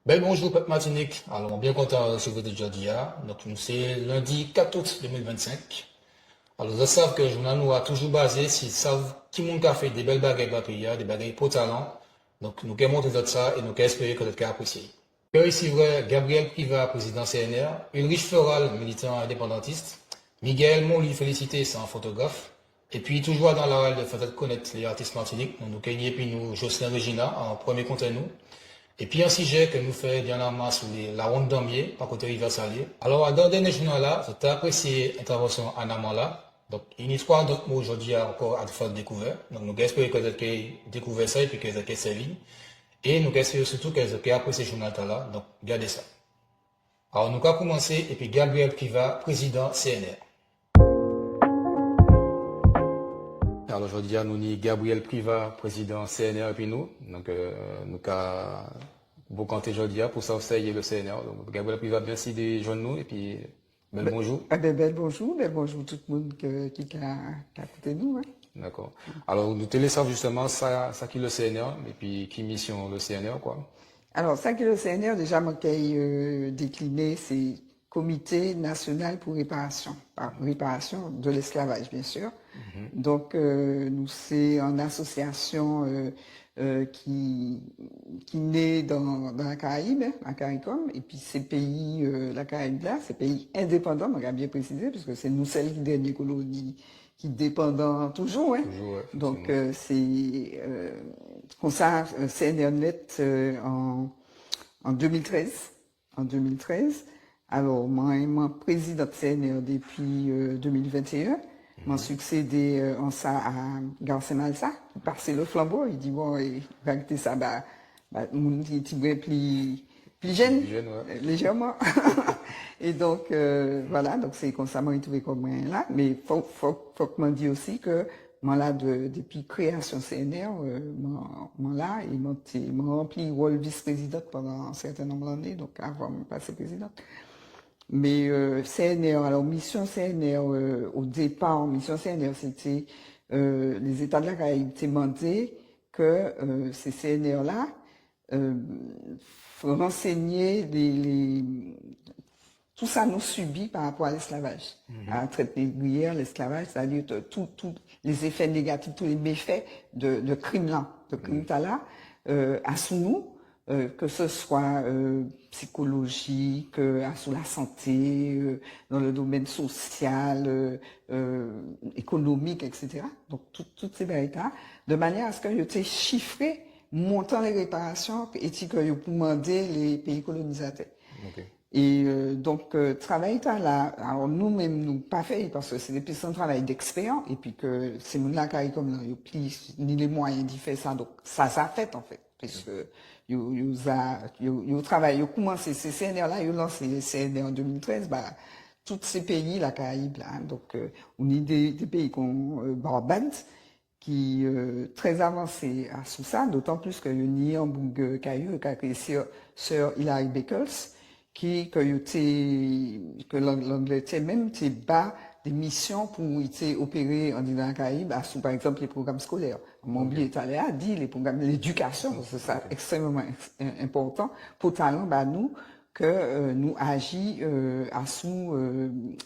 Bel bonjour, Peuple Martinique. Alors, bien content de recevoir aujourd'hui. Donc, nous, c'est lundi 4 août 2025. Alors, ils savent que le journal nous a toujours basé, s'ils savent qui monde a fait des belles bagages dans le pays, des bagages pour talent. Donc, nous allons montrer de ça et nous allons espérer que notre apprécié. Que ici, vrai, Gabriel Priva, président CNR, Ulrich Floral, militant indépendantiste, Miguel Monly, félicité, c'est un photographe. Et puis, toujours dans la rôle de faire connaître les artistes martiniques, nous, Kanye, puis nous, Jocelyn Regina, en premier contre nous. Et puis un sujet que nous fait dernièrement sur la ronde d'Ambier, par côté Rivière Salée. Alors, dans le dernier journal là, j'ai apprécié l'intervention en amont là. Donc, il y a trois d'autres mots aujourd'hui encore à faire découvrir. Donc, nous espérons que vous avez découvert ça et puis que vous avez servi. Et nous espérons surtout que vous avez apprécié ce journal là. Donc, gardez ça. Alors, nous allons commencer et puis Gabriel Priva, président CNR. Alors, aujourd'hui, nous avons Gabriel Priva, président CNR, et puis nous. Donc, nous avons beaucoup compté aujourd'hui pour ça, c'est le CNR. Donc, Gabriel Priva, merci de joindre nous, et puis, bel bonjour. Bel bonjour tout le monde qui a écouté nous. Hein. D'accord. Alors, nous te laissons justement ça qui est le CNR, et puis qui mission le CNR, quoi. Alors, ça qui est le CNR, déjà, moi, qui décliné, c'est Comité national pour réparation de l'esclavage, bien sûr. Donc, nous, c'est une association qui naît dans la Caraïbe, la CARICOM, et puis ces pays, la Caraïbe là, ces pays indépendants, on va bien préciser, parce que c'est nous celles qui dernières colonies qui dépendant toujours, hein. Toujours, ouais, Donc, c'est comme ça, CNRNet en 2013. En 2013. Alors, moi, je président de CNR depuis 2021. Mon succédé en ça à Garcin Malsa, qui passait le flambeau. Il dit, bon, il va quitter ça, mon petit plus jeune, ouais. légèrement. Et donc, voilà, donc c'est comme ça, moi, il trouvé comme moi là. Mais faut que m'en dise aussi que, moi là, depuis création CNR, moi là, il m'a rempli le rôle vice-présidente pendant un certain nombre d'années, donc avant de passer présidente. Mais CNR, alors mission CNR, au départ, mission CNR, c'était les États de la Caraïbe demandé que ces CNR-là renseigner tout ça nous subit par rapport à l'esclavage, à la traite négrière, l'esclavage, c'est-à-dire tous les effets négatifs, tous les méfaits de crimes là, de crimes là, à sous nous. Que ce soit psychologique, sur la santé, dans le domaine social, économique, etc. Donc, toutes ces vérités, de manière à ce que tu chiffré montant les réparations et que pour demander les pays colonisateurs. Okay. Et donc, travail là, alors nous-mêmes, nous pas fait, parce que c'est des pistes de travail d'expert, et puis que c'est nous là qui comme là, ni les moyens d'y faire ça, donc ça fait en fait, puisque yo travail, yo commencé ces CNR là, yo lancé les CNR en 2013, tous ces pays, la Caraïbe là, donc on est des pays comme Barbade, qui très avancé à sous ça, d'autant plus que y a un Hambourg Caillou, qui a créé Sir Hilary Beckles, que l'Angleterre même t'es bas des missions pour opérer en dans la Caraïbe, sous par exemple les programmes scolaires. Mon oublié tout à l'heure dit les programmes l'éducation, c'est ça extrêmement important pour talent nous que nous agit à sous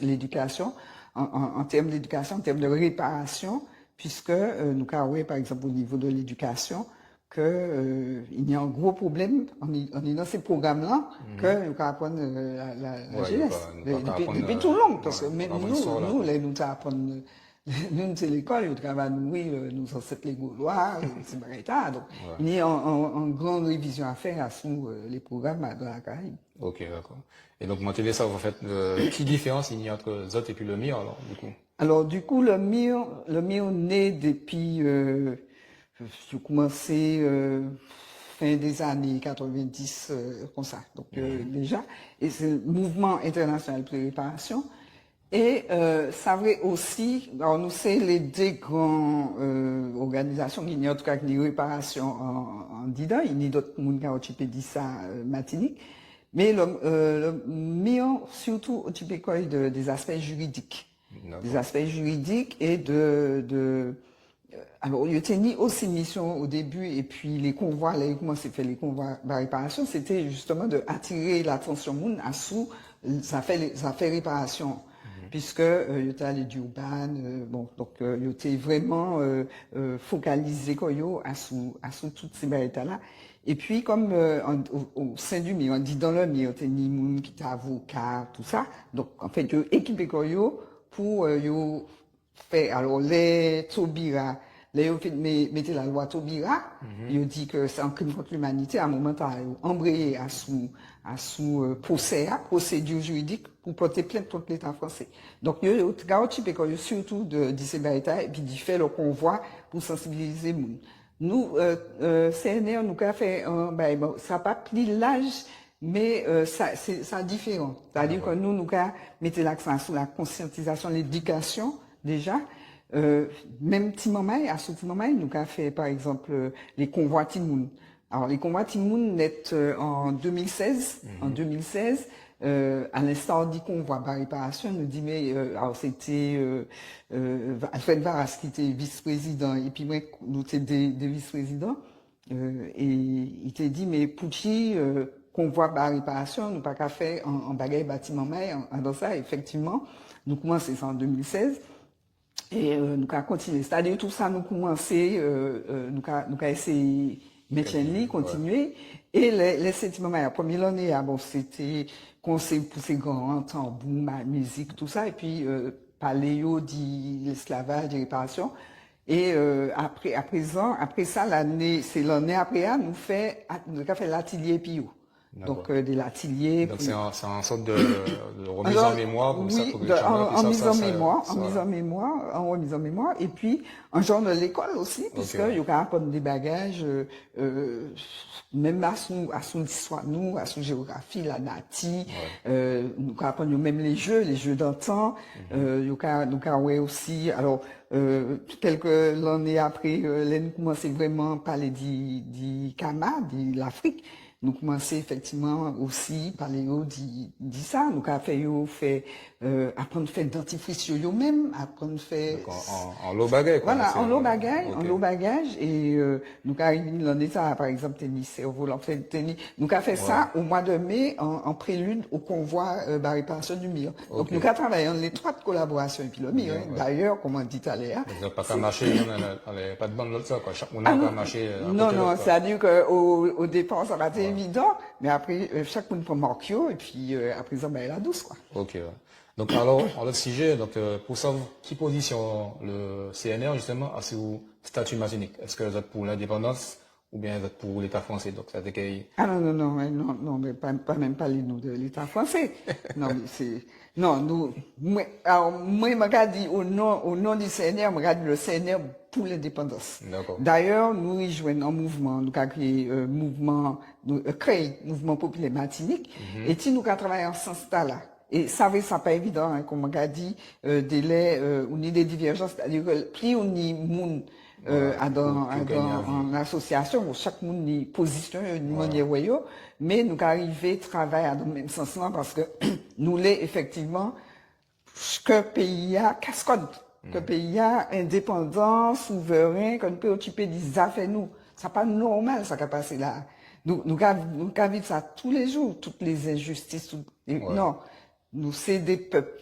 l'éducation en termes d'éducation, en termes de réparation, puisque nous avons par exemple au niveau de l'éducation il y a un gros problème on est dans ces programmes-là que nous apprenons la jeunesse depuis tout le long parce que même nous apprenons nous c'est l'école nous travaillons nous ancêtres les Gaulois c'est ça donc il y a une grande révision à faire sur les programmes de la Caraïbe. Ok, d'accord. Et donc, maintenant, ça, vous faites quelle différence il y a entre Zot et puis le MIR, alors, du coup? Alors, du coup, le MIR naît depuis j'ai commencé fin des années 90 comme ça. Donc déjà, et c'est le mouvement international de réparation. Et ça vrai aussi, alors nous c'est les deux grandes organisations qui n'y a en tout cas les réparations en Dida, il y a d'autres monde qui ont occupé dit ça Martinique, mais le MIR surtout occupé quoi des aspects juridiques. Des aspects juridiques et alors, il y a aussi mission au début, et puis les convois, là, comment c'est fait les convois de réparation, c'était justement de attirer l'attention monde à sous, ça fait réparation. Puisque il était allé du Urban, bon, donc il était vraiment focalisé quoi, à sous toutes ces barrières-là. Et puis, comme au sein du milieu, on dit dans le milieu, il y a des gens qui étaient avocats, tout ça. Donc, en fait, ils équipé quoi, pour faire, alors, les Taubira, les mettez la loi Taubira, ils ont dit que c'est un crime contre l'humanité, à un moment, embrayé à sous procédure juridique pour porter plainte contre l'État français. Donc, il y a garanti surtout de ces barrières et puis d'y faire le convoi pour sensibiliser les gens. Nous, CNR, nous avons fait bon, ça n'a pas pris l'âge, mais c'est différent. C'est-à-dire que nous avons mis l'accent sur la conscientisation, l'éducation, déjà. Même Timomai, à ce Timomai, nous avons fait, par exemple, les convois Timoun. Alors, les convois Timoun naissent en 2016. En 2016, à l'instar du convoi par réparation, nous dit, mais, alors c'était Alfred Varas qui était vice-président, et puis moi, nous étions des vice-présidents, et il t'a dit, mais Pouchi, convoi par réparation, nous pas qu'à faire en bagaille bâtiment mai, dans ça, effectivement, nous commençons ça en 2016. Et nous avons continué. C'est-à-dire tout ça, nous commencé, nous avons essayé de mettre continuer. Et les sentiments, la première année, bon, c'était conseil pour ces grands tambours, la musique, tout ça. Et puis, paléo, dit l'esclavage, des réparations. Et après ça, c'est l'année après, nous avons fait l'atelier Pio. Donc, de l'atelier. Donc, c'est un sorte de remise en mémoire, comme ça, pour que en remise en mémoire, et puis, en genre de l'école aussi, puisque il y a apprendre des bagages, même à son histoire, nous, à son géographie, la nati, nous apprendre même les jeux d'antan, nous avons aussi, alors, quelques années après, nous commençons vraiment à parler du Kama, de l'Afrique. Nous commençons effectivement aussi par les hauts dit ça. Nous avons fait apprendre à faire dentifrice eux-mêmes, apprendre à faire en lot bagage. Voilà, en lot bagage et nous avons l'année ça par exemple tennis cerveau tennis. Nous avons fait ça au mois de mai en prélude au convoi de réparation du mur. Donc nous avons travaillé en étroite collaboration et puis le mur. D'ailleurs, comme on dit tout à l'heure. Donc pas qu'à marcher, pas de bande de ça quoi. Chaque monde n'a pas marché. Non, c'est-à-dire qu'au départ ça va être évident, mais après, chaque monde prend Marquio, et puis après ça, ben, la douce, quoi. Ok. Donc, alors, en l'autre sujet, donc, pour savoir qui position le CNR, justement, à ce statut martinique. Est-ce que vous êtes pour l'indépendance ou bien vous êtes pour l'État français? Donc, ça Ah non, mais pas même parler nous de l'État français. Non, mais c'est, non, nous, moi, je dis au nom du CNR, je dis le CNR pour l'indépendance. D'ailleurs, nous rejoignons un mouvement, nous avons créé mouvement populaire Martinique, et si nous avons travaillé en ce sens-là, et ça pas évident, hein, comme on a dit, délai, on a des divergences, c'est-à-dire que plus on y moun, en association, où chaque monde y positionne une manière, mais nous arrivons à travailler dans le même sens parce que nous l'est effectivement que pays a cascade, que pays a indépendant, souverain, qu'on peut occuper des affaires nous. C'est pas normal ça qui a passé là. Nous vivre ça tous les jours, toutes les injustices. Non, nous c'est des peuples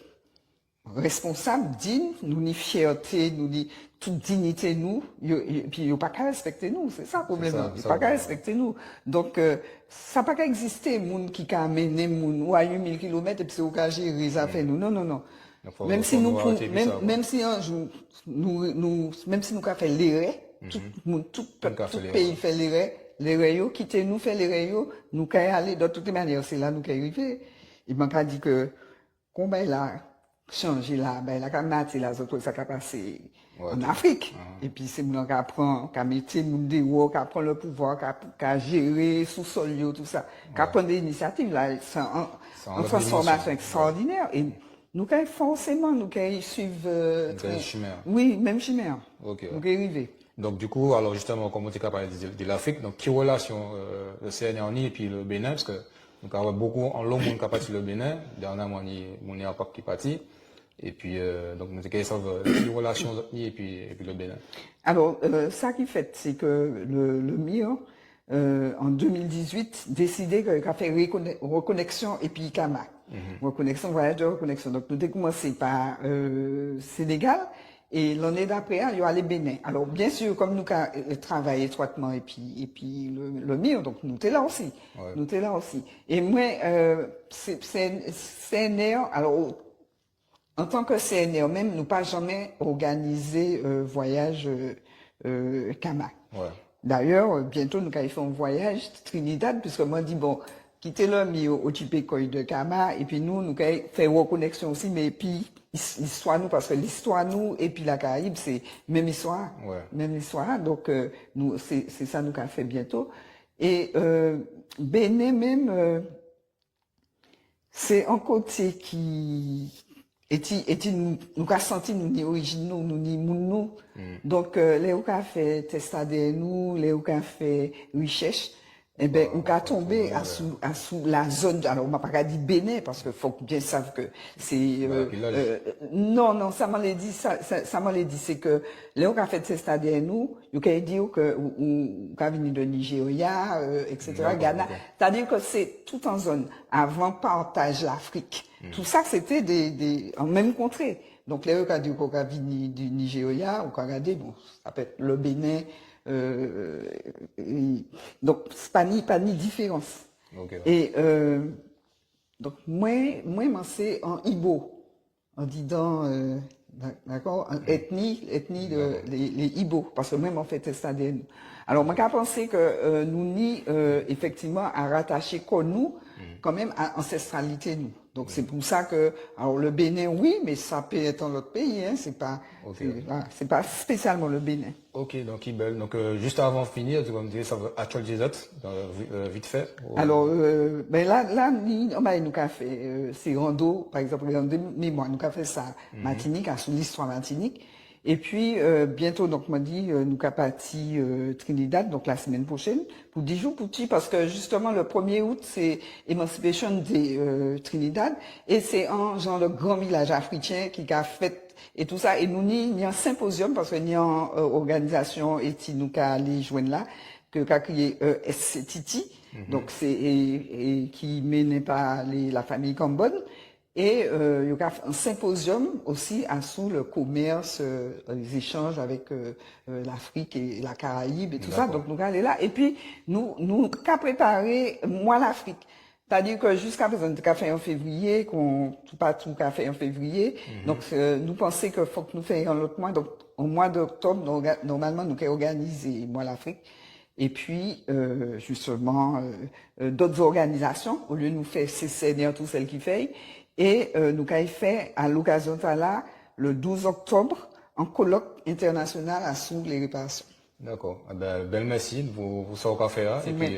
responsables, dignes, nous ni fierté, nous ni toute dignité nous, et puis il n'y a pas qu'à respecter nous, c'est ça le problème. Il n'y a pas qu'à respecter nous. Donc, ça n'a pas qu'à exister, monde qui a amené moun ou à 8000 km et puis c'est au cas gérer les affaires nous. Non. Même si nous, même si un jour, même si nous avons fait l'erreur, tout pays fait l'erreur, quitter nous, fait l'erreur, nous pouvons aller de toutes les manières, c'est là nous pouvons arriver. Il m'a dit que, combat là, changer là, ben, la camarade, là, ça a passé en Afrique. Et puis, c'est nous qui apprend, qui mettre nous dehors, qui apprend le pouvoir, qui gérer sous-sol, tout ça, qui apprend des initiatives, là, c'est en transformation extraordinaire. Et nous, forcément, nous, suivre, oui, même chimère. Nous, arriver. Donc, du coup, alors, justement, comme on était parlé de l'Afrique, donc, qui relation, le CNRNI et puis le Bénin, parce que, nous avons beaucoup, en long, monde qui a parti le Bénin, dernièrement, on y a pas qui parti. Et puis, donc, nous avons une relation et puis le Bénin. Alors, ça qui fait, c'est que le MIR, en 2018, décidé qu'il a fait reconnexion et puis Kama. Reconnexion, voyage de reconnexion. Donc, nous avons commencé par Sénégal et l'année d'après, il y a les Bénin. Alors, bien sûr, comme nous travaillons étroitement et puis le MIR, donc nous sommes là aussi. Ouais. Nous sommes là aussi. Et moi, CNR, alors, en tant que CNR même, nous pas jamais organisé voyage Kama. Ouais. D'ailleurs, bientôt nous allons faire un voyage Trinidad, puisque moi dis bon, quitter l'homme au Tipécoy de Kama, et puis nous allons faire une reconnexion aussi, mais puis l'histoire nous, parce que l'histoire nous et puis la Caraïbe, c'est même histoire. Ouais. Même histoire. Donc nous, c'est ça nous allons faire bientôt. Et Bénin même, c'est un côté qui nous avons senti nous ni originaux nous ni moun donc les ou qu'a fait testade nous les ou qu'a fait recherche eh ben on a tombé à sous la zone alors on m'a pas dit Bénin parce que faut bien savent que c'est non ça m'a dit ça m'a dit c'est que les ou qu'a fait testade nous you can dire que ou qu'a venu de Nigeria etc. Ghana c'est-à-dire que c'est tout en zone avant partage l'Afrique. Tout ça, c'était en même contrée. Donc, les recadés qu'on a venu du Nigeria, on a regardé, bon, ça peut être le Bénin, donc, c'est pas ni différence. Okay. Et, donc, moi, c'est en Ibo, en disant, d'accord, en ethnie les Ibo, parce que même en fait, c'est ça. Alors, moi, j'ai pensé que nous ni effectivement à rattacher qu'on nous, quand même à ancestralité nous. Donc c'est pour ça que, alors le Bénin oui, mais ça peut être dans l'autre pays, hein, c'est pas, c'est pas spécialement le Bénin. Ok, donc Ibel, donc juste avant de finir, tu vas me dire ça va actualiser ça, vite fait. Alors ben là nous a fait ces randos, par exemple rando mémoire, nous a fait ça Martinique, sur l'histoire Martinique. Et puis, bientôt, donc, m'a dit, nous avons parti Trinidad, donc la semaine prochaine, pour 10 jours, parce que justement, le 1er août, c'est Emancipation des Trinidad, et c'est un genre de grand village africain qui a fait, et tout ça, et nous, il y a un symposium, parce qu'il y a une organisation, et si nous avons allé joindre là, que qu'a créé SCTT, donc c'est, et qui menait par la famille Cambonne. Et il y a un symposium aussi sous le commerce, les échanges avec l'Afrique et la Caraïbe et tout ça. Donc nous allons là. Et puis nous qu'à préparer moi l'Afrique. C'est-à-dire que jusqu'à présent, nous avons fait en février, pas tout qu'a fait en février. Donc nous pensons qu'il faut que nous fassions un autre mois. Donc au mois d'octobre, normalement nous allons organiser moi l'Afrique. Et puis, justement, d'autres organisations, au lieu de nous faire CCNR, tout celles qui fait. Et nous avons fait à l'occasion de là, le 12 octobre, un colloque international à sous les réparations. D'accord. Eh ben, bel merci pour ça qu'on fait là. Et puis,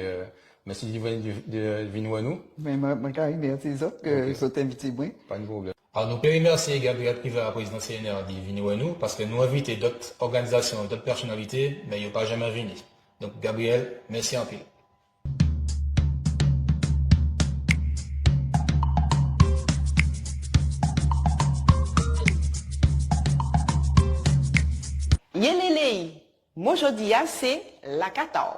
merci de venir à nous. Mais je remercie les autres que vous êtes invités. Pas de problème. Alors, nous pouvons remercier Gabriel Privé, la présidente CNR, de venir à nous, parce que nous invitons d'autres organisations, d'autres personnalités, mais ils n'ont pas jamais venu. Donc, Gabriel, merci en pile. Yelele, moi je dis c'est la 14.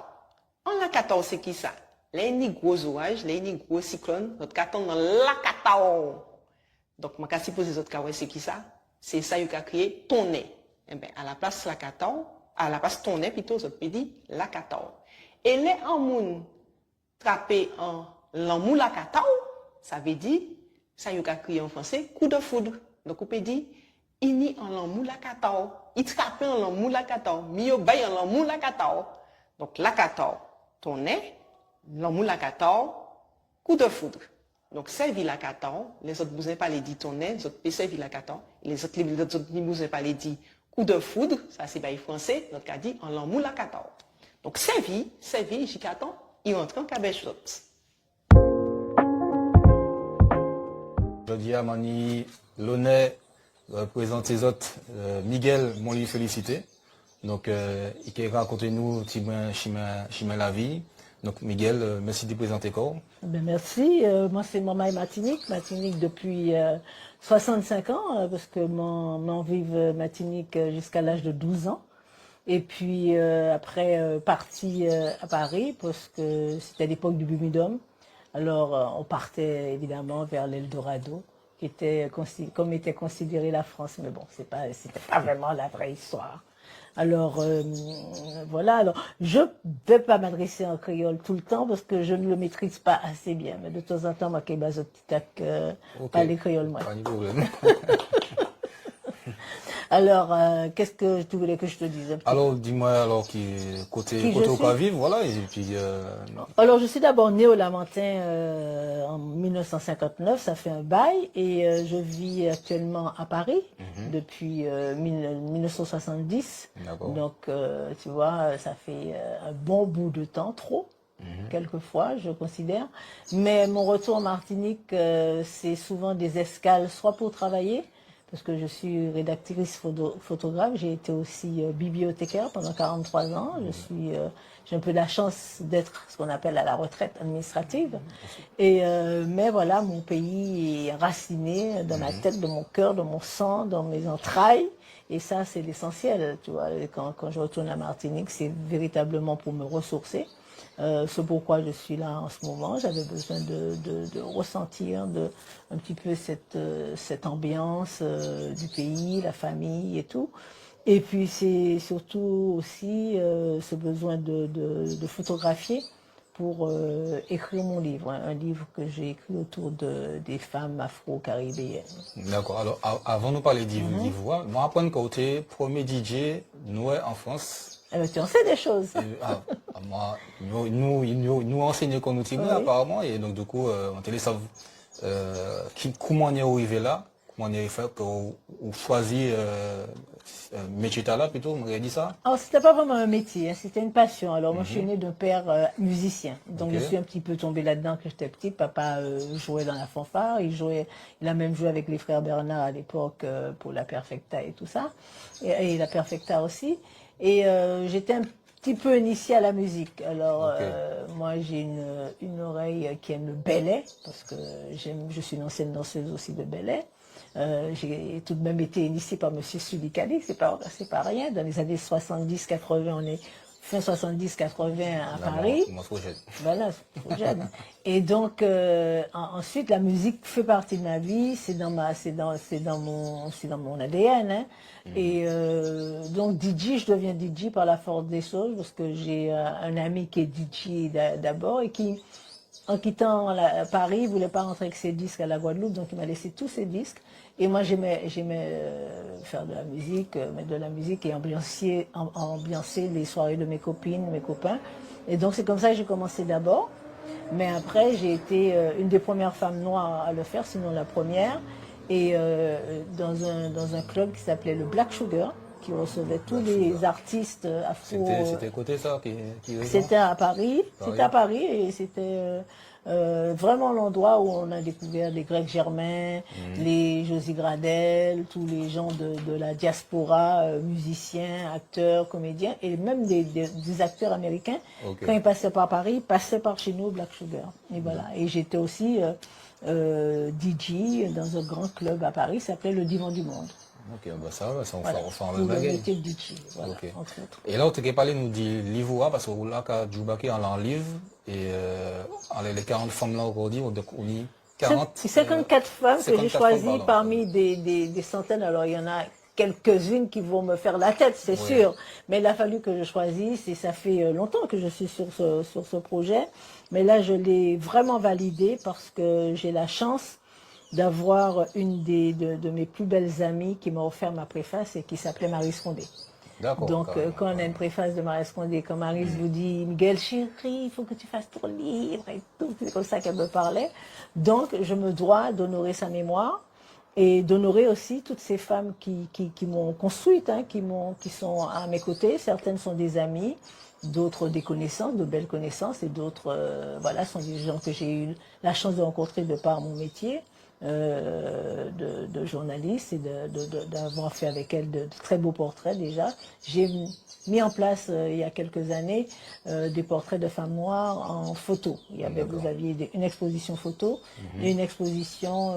En la 14, c'est qui ça? Les gros orages, les gros cyclones, notre 14 dans la 14. Donc, je vais supposer les autres c'est qui ça? C'est ça qui a créé tonnet. Eh bien, à la place la 14, à la place tonnet plutôt, je peux dire la 14. Et les en moun trappé en l'amour la 14, ça veut dire, ça y a créé en français, coup de foudre. Donc, on peut dire, ini en l'amour la 14. Il trappe en l'amour la 14. Mio bay en l'amour la 14. Donc, la 14, tonnet, l'amour la 14, coup de foudre. Donc, servi la 14, les autres bousins pas les dit tonnet, les autres servi la 14, les autres bousins pas les dit coup de foudre, ça c'est bail français, notre cas dit en l'amour la 14. Donc, servi, j'y attends, il rentre en cabèche d'autres. Je dis à Mani, l'honneur représente les autres, Miguel, mon lui félicité. Donc, il a raconté nous, chima la vie. Donc Miguel, merci de présenter quoi. Ben merci. Moi, c'est Mamaï Martinique. Martinique depuis 65 ans, parce que mon vive Martinique jusqu'à l'âge de 12 ans. Et puis après, parti à Paris, parce que c'était l'époque du Bumidum. Alors, on partait évidemment vers l'Eldorado, qui était comme était considérée la France. Mais bon, c'était pas vraiment la vraie histoire. Alors, voilà. Alors, je ne vais pas m'adresser en créole tout le temps parce que je ne le maîtrise pas assez bien. Mais de temps en temps, moi, je vais parler créole, moi. Pas de problème. Alors, qu'est-ce que tu voulais que je te dise? Alors, dis-moi, alors, côté où tu vivre, voilà, et puis... Alors, je suis d'abord née au Lamentin en 1959, ça fait un bail, et je vis actuellement à Paris depuis 1970. Donc, tu vois, ça fait un bon bout de temps, trop, quelquefois, je considère. Mais mon retour en Martinique, c'est souvent des escales, soit pour travailler, parce que je suis rédactrice photographe, j'ai été aussi bibliothécaire pendant 43 ans. J'ai un peu la chance d'être ce qu'on appelle à la retraite administrative. Et mais voilà, mon pays est enraciné dans ma tête, dans mon cœur, dans mon sang, dans mes entrailles. Et ça, c'est l'essentiel, tu vois. Quand je retourne à Martinique, c'est véritablement pour me ressourcer. C'est pourquoi je suis là en ce moment. J'avais besoin de ressentir un petit peu cette ambiance du pays, la famille et tout. Et puis c'est surtout aussi ce besoin de photographier pour écrire mon livre, hein, un livre que j'ai écrit autour des femmes afro-caribéennes. D'accord. Alors, avant de parler d'ivoire, moi, apprendre que tu es premier DJ noué en France. Tu en sais des choses. Moi, nous enseignons qu'on nous apparemment, et donc du coup, on te laisse savoir comment on est arrivé là, comment on est fait pour choisir métier là plutôt, on aurait dit ça. Alors c'était pas vraiment un métier, hein, c'était une passion. Alors moi je suis née d'un père musicien, donc je suis un petit peu tombée là-dedans quand j'étais petite. Papa jouait dans la fanfare, il a même joué avec les frères Bernard à l'époque pour la Perfecta et tout ça, et la Perfecta aussi. Et j'étais un petit peu initiée à la musique. Alors moi j'ai une oreille qui aime le ballet, parce que je suis une ancienne danseuse aussi de ballet. J'ai tout de même été initiée par Monsieur Sulikali, c'est pas rien. Dans les années 70-80, on est fin 70-80 à Paris. Moi, trop jeune. Voilà, trop jeune. Et donc ensuite la musique fait partie de ma vie, c'est dans mon ADN. Hein. Et donc DJ, je deviens DJ par la force des choses parce que j'ai un ami qui est DJ d'abord et qui, en quittant Paris, ne voulait pas rentrer avec ses disques à la Guadeloupe, donc il m'a laissé tous ses disques. Et moi, j'aimais faire de la musique, mettre de la musique et ambiancer les soirées de mes copines, mes copains. Et donc, c'est comme ça que j'ai commencé d'abord. Mais après, j'ai été une des premières femmes noires à le faire, sinon la première. Et dans un club qui s'appelait le Black Sugar, qui recevait tous les artistes afro. C'était côté ça C'était à Paris. C'était à Paris et c'était vraiment l'endroit où on a découvert les Grecs Germain, les Josie Gradel, tous les gens de la diaspora, musiciens, acteurs, comédiens, et même des acteurs américains. Quand ils passaient par Paris, ils passaient par chez nous au Black Sugar. Et voilà. Et j'étais aussi DJ dans un grand club à Paris, qui s'appelait le Divan du Monde. Ok, bah ça va, on voilà. fait le bagage. Voilà, okay. Entre autres. Et là, on t'a parlé nous dit livre, parce que là, quand Djoubaki en livre, et les 40 femmes là aujourd'hui, on y 40. 54 femmes que j'ai choisies parmi des des centaines. Alors, il y en a quelques-unes qui vont me faire la tête, c'est sûr. Mais il a fallu que je choisisse, et ça fait longtemps que je suis sur ce projet. Mais là, je l'ai vraiment validé parce que j'ai la chance d'avoir une de mes plus belles amies qui m'a offert ma préface et qui s'appelait Maryse Condé. Donc, quand on a une préface de Maryse Condé, quand Maryse vous dit « Miguel, chérie, il faut que tu fasses ton livre » et tout, c'est comme ça qu'elle me parlait. Donc, je me dois d'honorer sa mémoire et d'honorer aussi toutes ces femmes qui m'ont construite, hein, qui sont à mes côtés. Certaines sont des amies, d'autres des connaissances, de belles connaissances, et d'autres voilà, sont des gens que j'ai eu la chance de rencontrer de par mon métier. de journaliste et d'avoir fait avec elle de très beaux portraits déjà. J'ai mis en place il y a quelques années des portraits de femmes noires en photo. Vous aviez une exposition photo et une exposition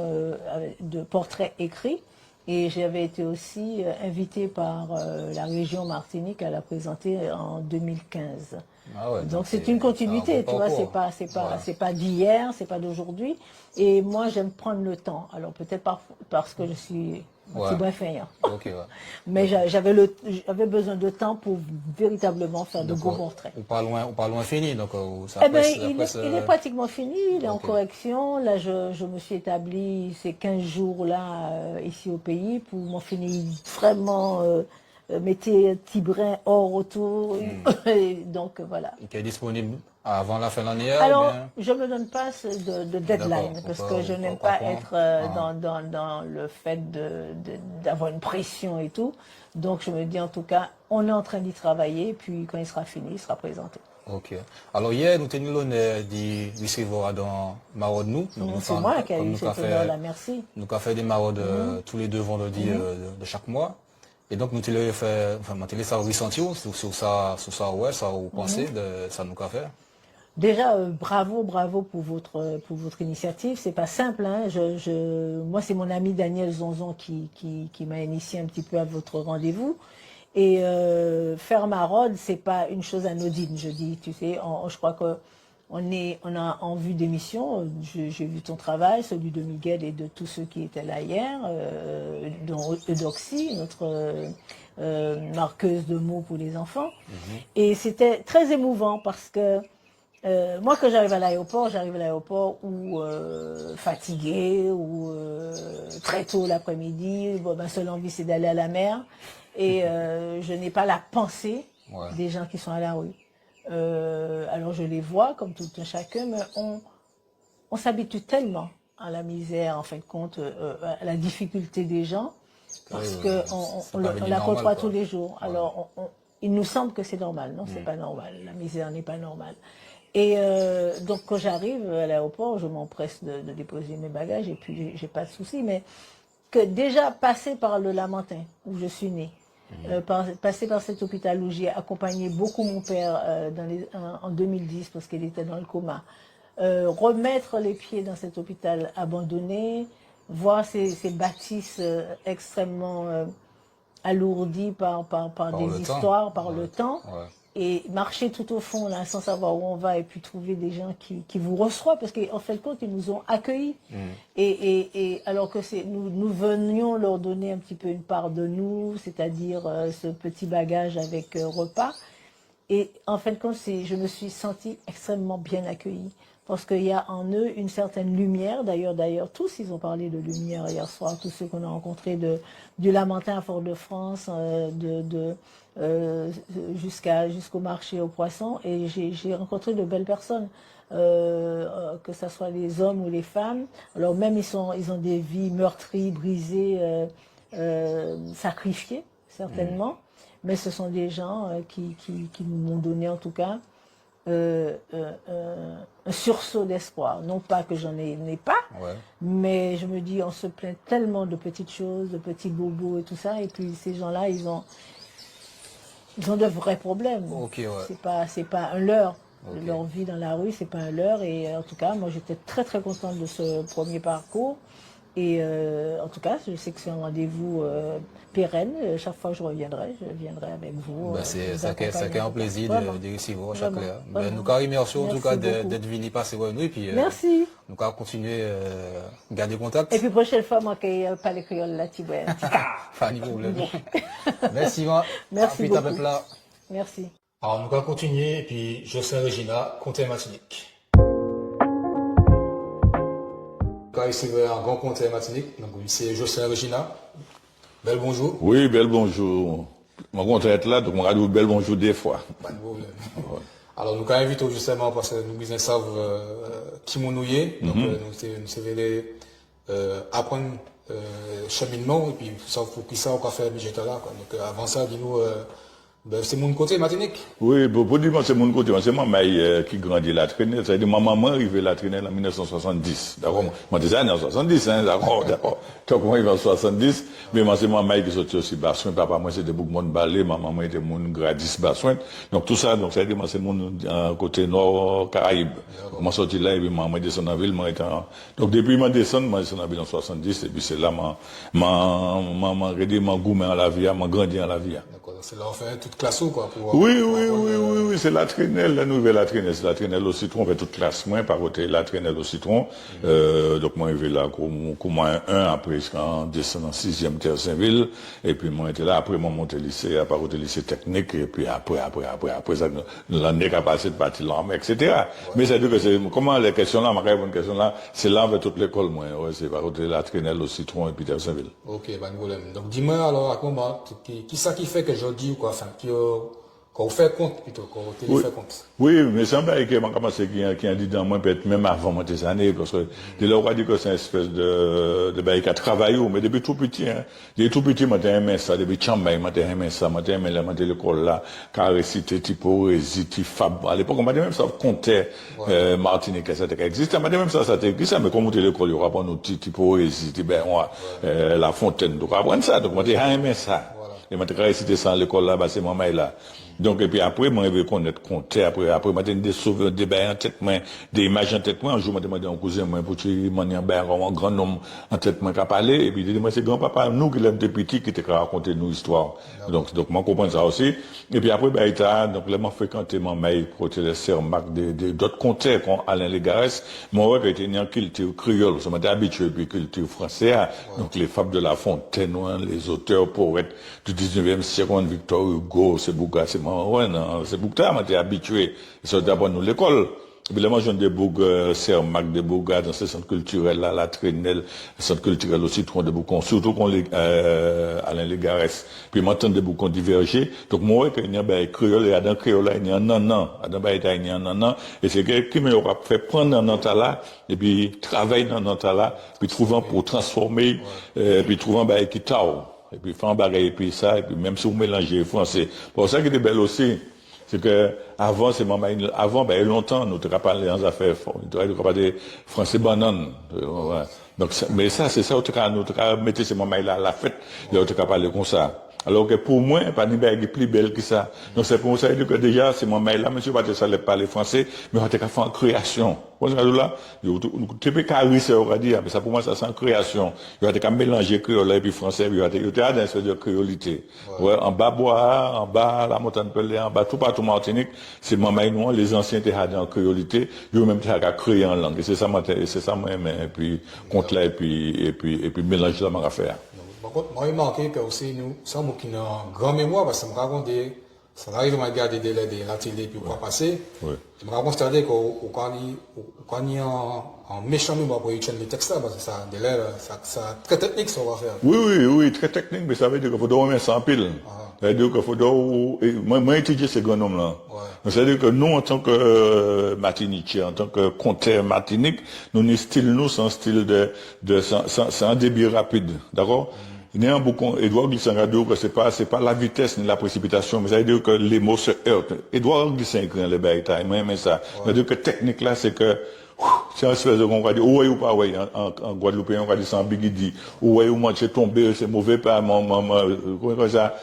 de portraits écrits. Et j'avais été aussi invitée par la région Martinique à la présenter en 2015. Ah ouais, donc c'est une continuité, tu vois, c'est pas d'hier, c'est pas d'aujourd'hui. Et moi j'aime prendre le temps. Alors peut-être parce que je suis un petit brin fin. Okay, ouais. Mais j'avais besoin de temps pour véritablement faire de beaux portraits. On pas loin fini, donc il est pratiquement fini, il est en correction. Là, je me suis établie ces 15 jours-là ici au pays pour m'en finir vraiment, mettez un petit brin or autour. Donc voilà. Qui est disponible avant la fin de l'année? Alors, je ne me donne pas de deadline parce que je n'aime pas être dans le fait d'avoir une pression et tout. Donc, je me dis en tout cas, on est en train d'y travailler, puis quand il sera fini, il sera présenté. Ok. Alors, hier, nous tenions l'honneur d'y recevoir dans Maraude nous. C'est moi qui ai eu cet honneur-là, merci. Nous avons fait des maraudes tous les 2 vendredis de chaque mois. Et donc, nous avons fait, ça ressenti sur ça, ouais, ça, vous pensez de ça nous a fait? Déjà, bravo pour votre initiative. C'est pas simple, hein. Moi, c'est mon ami Daniel Zonzon qui m'a initié un petit peu à votre rendez-vous. Et faire maraude, c'est pas une chose anodine. Je dis, tu sais, je crois que on a en vue d'émission. J'ai vu ton travail, celui de Miguel et de tous ceux qui étaient là hier, dont Eudoxie, notre marqueuse de mots pour les enfants. Et c'était très émouvant parce que moi, quand j'arrive à l'aéroport ou fatiguée ou très tôt l'après-midi. Ma seule envie, c'est d'aller à la mer. Et je n'ai pas la pensée des gens qui sont à la rue. Alors, je les vois comme tout un chacun, mais on s'habitue tellement à la misère, en fin de compte, à la difficulté des gens, parce qu'on la côtoie tous les jours. Alors, il nous semble que c'est normal. Non, c'est pas normal. La misère n'est pas normale. Et donc quand j'arrive à l'aéroport, je m'empresse de déposer mes bagages et puis j'ai pas de souci, mais que déjà passer par le Lamentin où je suis née, passer par cet hôpital où j'ai accompagné beaucoup mon père en 2010 parce qu'il était dans le coma, remettre les pieds dans cet hôpital abandonné, voir ces bâtisses extrêmement alourdies par des histoires, par le temps. Et marcher tout au fond, là, sans savoir où on va, et puis trouver des gens qui vous reçoivent, parce qu'en fin de compte, ils nous ont accueillis. Et alors que nous venions leur donner un petit peu une part de nous, c'est-à-dire ce petit bagage avec repas. Et en fin de compte, je me suis sentie extrêmement bien accueillie. Parce qu'il y a en eux une certaine lumière. D'ailleurs, tous, ils ont parlé de lumière hier soir, tous ceux qu'on a rencontrés du Lamentin à Fort-de-France, jusqu'au marché aux poissons. Et j'ai rencontré de belles personnes, que ce soit les hommes ou les femmes. Alors même, ils ont des vies meurtries, brisées, sacrifiées, certainement. Mais ce sont des gens qui m'ont donné, en tout cas, un sursaut d'espoir. Non pas que j'en ai pas, mais je me dis, on se plaint tellement de petites choses, de petits bobos et tout ça, et puis ces gens-là, ils ont de vrais problèmes. C'est pas un leurre. Leur vie dans la rue, c'est pas un leurre. Et en tout cas, moi, j'étais très très contente de ce premier parcours. Et en tout cas, je sais que c'est un rendez-vous pérenne. Chaque fois que je viendrai avec vous. C'est un plaisir de recevoir chaque fois. Nous remercions en tout cas d'être venu passer avec nous. Et puis, merci. Nous allons continuer à garder contact. Et puis, prochaine fois, moi, qui parle le créole là, tu vois. Pas de problème. Merci, moi. Merci beaucoup. Merci. Alors, nous allons continuer. Et puis, Jocelyn Regina, Comté Martinique. Quand ici, un grand Comté Martinique, donc c'est Jocelyn Regina. Bel bonjour. Oui, bel bonjour. Mon compte est là, donc on va dire bel bonjour des fois. Pas de problème. Alors, nous allons inviter justement parce que nous savons qui nous est. Donc, nous devons apprendre cheminement et puis pour qui ça on va faire le budget là. Donc, avant ça, dis-nous Ben, c'est mon côté Martinique. Oui, pour dire, c'est mon côté, c'est moi qui grandit la traînée. C'est-à-dire, ma maman arrivait la traînée en 1970. D'accord? Moi, des années en 70, hein, d'accord, d'accord. Donc, moi, il va en 70. Mais moi, c'est maman qui sortit aussi Bassoin. Papa, moi, c'était beaucoup de monde balai. Ma maman était mon Gradis Bassoin. Donc, tout ça, donc, c'est-à-dire, moi, c'est mon côté nord Caraïbe. Moi, sorti là, et puis, moi, descend en ville, moi, donc, depuis, moi, descend en ville en 70. Et puis, c'est là, m'a gourmand à la vie, m'a grandi à la vie. D'accord. C'est là, on fait toute classe, quoi, pour. Oui, c'est la traînelle, la nouvelle la traînelle, c'est la traînelle au citron, on fait toute classe, moi, par côté, la traînelle au citron, donc moi, je vais là, comme un, après, en descendant 6e terre Saint-Ville, et puis moi, j'étais là, après, moi, monté lycée, à part côté lycée technique, et puis après, ça, l'année qui a passé de partir l'armée, etc. Ouais. Mais c'est-à-dire que c'est, comment les questions là, ma bonne question là, c'est là, avec toute l'école, moi, ouais, c'est par côté, la traînelle au citron, et puis terre Saint-Ville. Ok, pas de problème. Donc, dis-moi, alors, à comment, qui ça qui fait que je dis, quoi, enfin, qu'on fait compte plutôt, qu'on fait compte. Oui, mais c'est un bail qui m'a commencé qui a dit dans moi peut-être même avant moi des années parce que dès là on a dit que c'est une espèce de bail qui a travaillé mais depuis tout petit hein. Depuis tout petit moi j'ai aimé ça depuis Chambay moi j'ai aimé ça moi j'ai aimé l'école là car réciter typo réciter fab à l'époque on m'a dit même ça comptait Martinique ça existait m'a dit même ça existe ça mais comme on était l'école il y aura pas nos typo réciter ben la fontaine donc apprendre ça donc moi j'ai aimé ça et moi j'ai récité ça à l'école là bah c'est maman là. Donc, et puis après, moi, je vais connaître compter, après, moi, j'ai des souvenirs, des bains en tête, moi, des images en tête, moi, un jour, moi, j'ai demandé à un cousin, moi, pour tu m'en un grand homme en tête, moi, qui a parlé, et puis, il dit, moi, c'est grand-papa, nous, qui l'aime des petits, qui t'a raconté nos histoires. Donc, moi, comprends ça aussi. Et puis après, ben, donc, là, moi, fréquenté, moi, côté les Sermac, d'autres comtés, comme Alain Légarès, moi, ouais, qui était en culture créole, ça m'a été habitué, puis culture française, donc, les fables de La Fontaine, les auteurs, poètes du 19e siècle, Victor Hugo, c'est Bouga, c'est ouais, non, c'est pour ça, j'étais habitué. C'est d'abord nous l'école. Et puis là, moi, j'ai des bougs, Sermac, des bougs dans ces centres culturels là, la Traînelle, le centre culturel au citron, des bougs, surtout qu'on les, Alain Légarès. Puis m'entend des bougs divergés. Donc, moi, ouais, il y a, ben, créole, et dans créole là, il y a un an. Dans Baïta, il y a un an. Et c'est quelqu'un qui m'a fait prendre un an là, et puis, travailler dans un an là, puis trouvant pour transformer, puis trouvant, ben, qui tao. Et puis, faire un bagage, et puis ça, et puis même si vous mélangez français. Pour ça qui est belle aussi, c'est que, avant, ben, longtemps, nous avons parlé en affaires, nous avons parlé français banane. Donc, mais ça, c'est ça, nous avons mis ces moments-là à la fête, nous avons parlé comme ça. Alors que pour moi, pas ni bague plus belle que ça. Donc c'est pour ça que déjà, c'est mon mail là, monsieur pas ça les parler français, mais on t'a fait en création. Vous savez là, tu peux caresser on va dire, mais ça pour moi ça c'est en création. Il va te mélanger créole et puis français, il va te dans une espèce de créolité. Ouais, en bas bois, en bas la montagne Pelé, en bas tout partout Martinique, c'est mon mail noir, les anciens étaient en créolité, eux même t'as créé en langue. Et c'est ça moi et puis contre là et puis mélanger la m'a faire. Moi, il manquait que aussi, nous, sommes qui ont grand mémoire, parce que ça me raconte ça arrive à regarder la télé, puis quoi passer. Je me raconte, c'est-à-dire quand il y a en méchant mémoire pour utiliser les textes là, parce que ça, ça, très technique, ça va faire. Oui, très technique, mais ça veut dire qu'il faut dormir sans pile. Ça veut dire qu'il faut moi, étudier ces grands hommes là. C'est-à-dire que nous, en tant que Martiniquais, en tant que comté Martinique, nous, c'est un style c'est un débit rapide. D'accord? Il y a un beaucoup, Edouard Glissant a dit que c'est pas la vitesse ni la précipitation, mais ça veut dire que les mots se heurtent. Edouard Glissant écrit les bagailles, moi, mais ça. Ça veut dire que technique là, c'est que, c'est un espèce de, on va dire, ouais ou pas, ouais, en Guadeloupe, on va dire, c'est ambiguïté. Ouais ou moi, j'ai tombé, c'est mauvais pas, comment ça,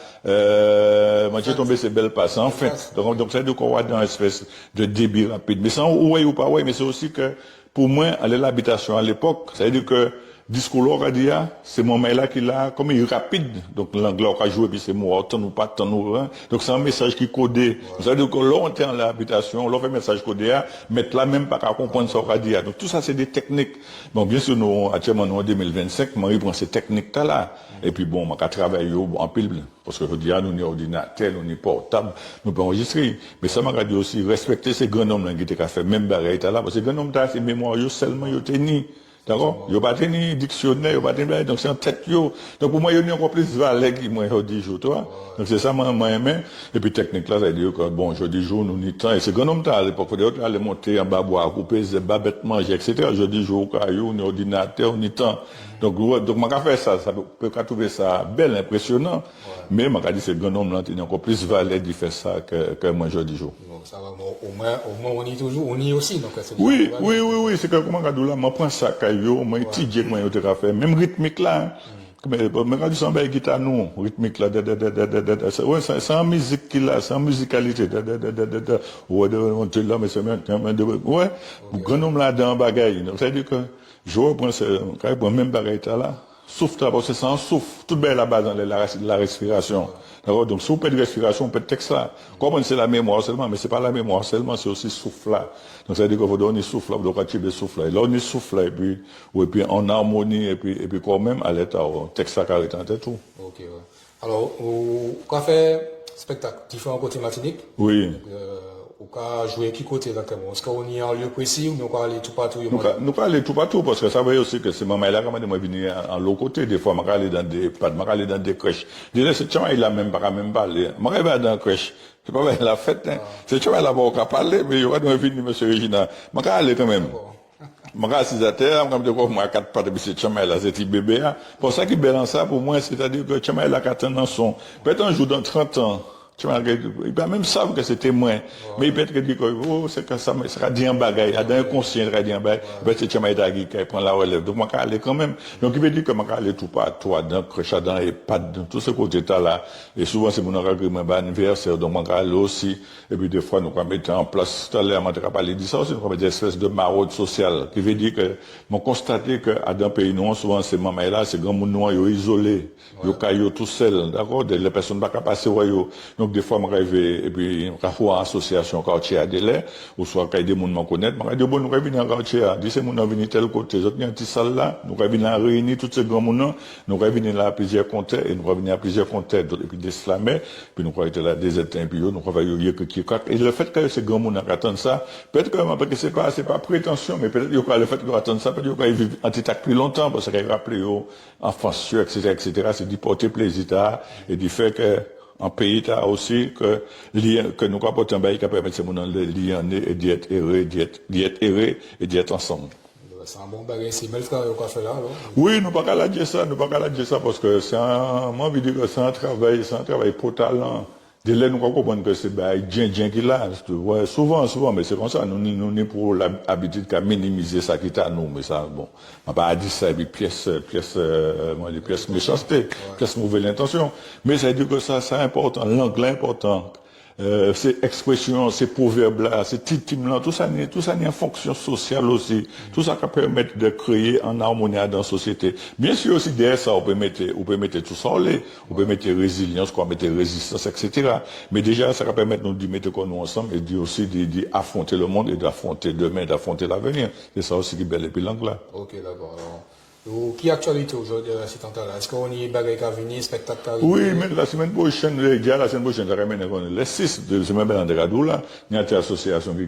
moi, j'ai tombé, c'est belle passe, en fait. Donc, ça veut dire qu'on va dans une espèce de débit rapide. Mais sans ouais ou pas, ouais, mais c'est aussi que, pour moi, aller à l'habitation à l'époque, ça veut dire que, discours là, c'est mon mail là qui l'a, comme il est rapide. Donc, l'anglais, on a joué, puis c'est moi, tant ou pas, tant ou rien. Donc, c'est un message qui est codé. Ça veut dire que là, on est en l'habitation, on fait un message codé, mettre là même pas qu'à comprendre ce qu'on a dit. Donc, tout ça, c'est des techniques. Bon, bien sûr, nous, actuellement, nous, en 2025, moi, il prend ces techniques-là, là. Et puis, bon, on a travaillé en pile. Parce que, je dis, nous, on est ordinateur, on est portable, nous pouvons enregistrer. Mais ça m'a dit aussi, respecter ces grands hommes, là, qui étaient fait même barrière, là. Parce que ces grands hommes, là, c'est mémoire, seulement, ils étaient ni. D'accord? Il n'y a pas de dictionnaire, il n'y a pas de donc c'est en tête, yo. Donc pour moi, il y a encore plus de valeur qui moi, je dis, toi. Donc c'est ça, moi, aimé. Et puis, technique là, ça veut dire que, bon, je dis, jour, nous, ni temps. Et c'est grand homme, à l'époque, il faut aller monter en bas, boire, couper, bêtes manger, etc. Je dis, jour, caillou, ni ordinateur, ni temps. Donc moi, quand fait ça, ça peut trouver ça bel, impressionnant, mais moi, quand dit c'est grand homme, là, il y a encore plus valeur d'y faire ça que moi, je dis jour. Donc, ça va, bon, au moins, on y toujours, on y aussi, donc, c'est Oui, c'est que comment quand là, moi, prends ça, caillou, moi, étudier comment il a fait, même rythmique là, hein. Mais quand tu sens bien guitare nous, rythmique là, ouais, c'est en musique qu'il a, c'est en musicalité, ouais, on te là, mais c'est bien, ouais, grand homme là dans bagaille, ça veut dire que je reprends ce, même bagaille là, souffle, parce que c'est en souffle, tout bien là-bas dans la respiration. D'accord? Donc, si vous faites de respiration, vous faites texte là. Comment c'est la mémoire seulement, mais c'est pas la mémoire seulement, c'est aussi souffle là. Donc, ça veut dire qu'il faut donner souffle là, vous devez activer souffle là. Et là, on est souffle là, et puis en harmonie, et puis quand même, à l'état, texte là, carré en tête tout. Ok, ouais. Alors, au fait spectacle, différents côtés Martinique. Oui. Au cas jouer qui côté exactement? Est-ce qu'on y a un lieu précis ou nous allons aller tout partout? Nous allons aller tout partout parce que ça veut dire aussi que c'est maman là quand moi venir en l'autre côté des fois moi aller dans des crèches. Déjà ce chama il a même pas aller. Moi aller dans crèche. C'est pas la fête hein. Ce chama là pas parler mais il va venir monsieur Regina. Moi aller quand même. Moi assis à terre, moi quatre pattes de ce chama là c'est petit bébé. Pour ça qui balance ça pour moi c'est-à-dire que chama là qui attend dans son peut-être un jour dans 30 ans. Il peut même savoir que c'était moi. Mais il peut être que dit que, oh, c'est que ça sera dit en bagaille. Il y a un conscient, il sera dit en bagaille. Peut-être que c'est qui prend la relève. Donc, moi, je vais aller quand même. Donc, il veut dire que moi, je vais aller tout partout, dans crèche, dans les pattes, dans tout ce côté-là. Et souvent, c'est mon agrément anniversaire. Donc, moi, je vais aller aussi. Et puis, des fois, nous, on mettre en place, tout à l'heure, je vais parler de ça aussi, nous, on mettre des espèces de maraude sociale. Qui veut dire que, moi, constaté que, dans le pays, nous, souvent, ces mamans-là, ces grands monde noirs, ils sont isolés. Ils sont tout seuls. D'accord? Les personnes ne peuvent pas passer, donc, des fois, je rêve, et puis, je vais en association quartier à délai, ou soit qu'il y a des gens qui me connaissent. Je dis, bon, nous venir en quartier, dis, c'est nous venir tel côté, nous avons une petite salle là, nous venir réunir tous ces grands gens, nous venir là à plusieurs comptes, et nous venir à plusieurs comptes, et puis des slamés, puis nous être là des éteints, puis nous travaillons et le fait que ces grands gens attendent ça, peut-être que c'est pas prétention, mais peut-être que le fait qu'ils attendent ça, peut-être qu'ils vivent en tête plus longtemps, parce qu'ils rappellent enfance, etc., c'est d'y porter plaisir, et d'y faire que, en pays, t'as aussi que nous apportons un bail qui permet de nous lier et d'y être erré et d'y être ensemble. C'est un bon bagage, c'est bel travail qu'on fait là, alors. Oui, nous pas qu'à la dire ça, parce que moi, je veux dire que c'est un travail pour talent. Dès là, nous comprenons que c'est bien qu'il a. Ouais, souvent, mais c'est comme ça. Nous sommes pour l'habitude qu'à minimiser ça qui est à nous. Mais ça, bon, on va pas dire ça, et puis pièce méchanceté, pièce mauvaise intention. Mais ça veut dire que ça, c'est important. L'anglais important. Ces expressions, ces proverbes-là, ces titres-là, tout ça n'est en fonction sociale aussi. Tout ça qui permet de créer en harmonie dans la société. Bien sûr aussi derrière ça, on peut mettre tout ça en l'air. On peut mettre résilience, on peut mettre résistance, etc. Mais déjà, ça va permettre nous de mettre nous ensemble et aussi d'affronter le monde et d'affronter demain, d'affronter l'avenir. C'est ça aussi qui est bel et puis l'anglais. Ok, d'accord. Qui actualité aujourd'hui à cet temps-là? Est-ce qu'on y a des bagages à venir, spectacle à Oui, mais la semaine prochaine, ça ramène les 6 de semaine dans le Radou là, il y a une association qui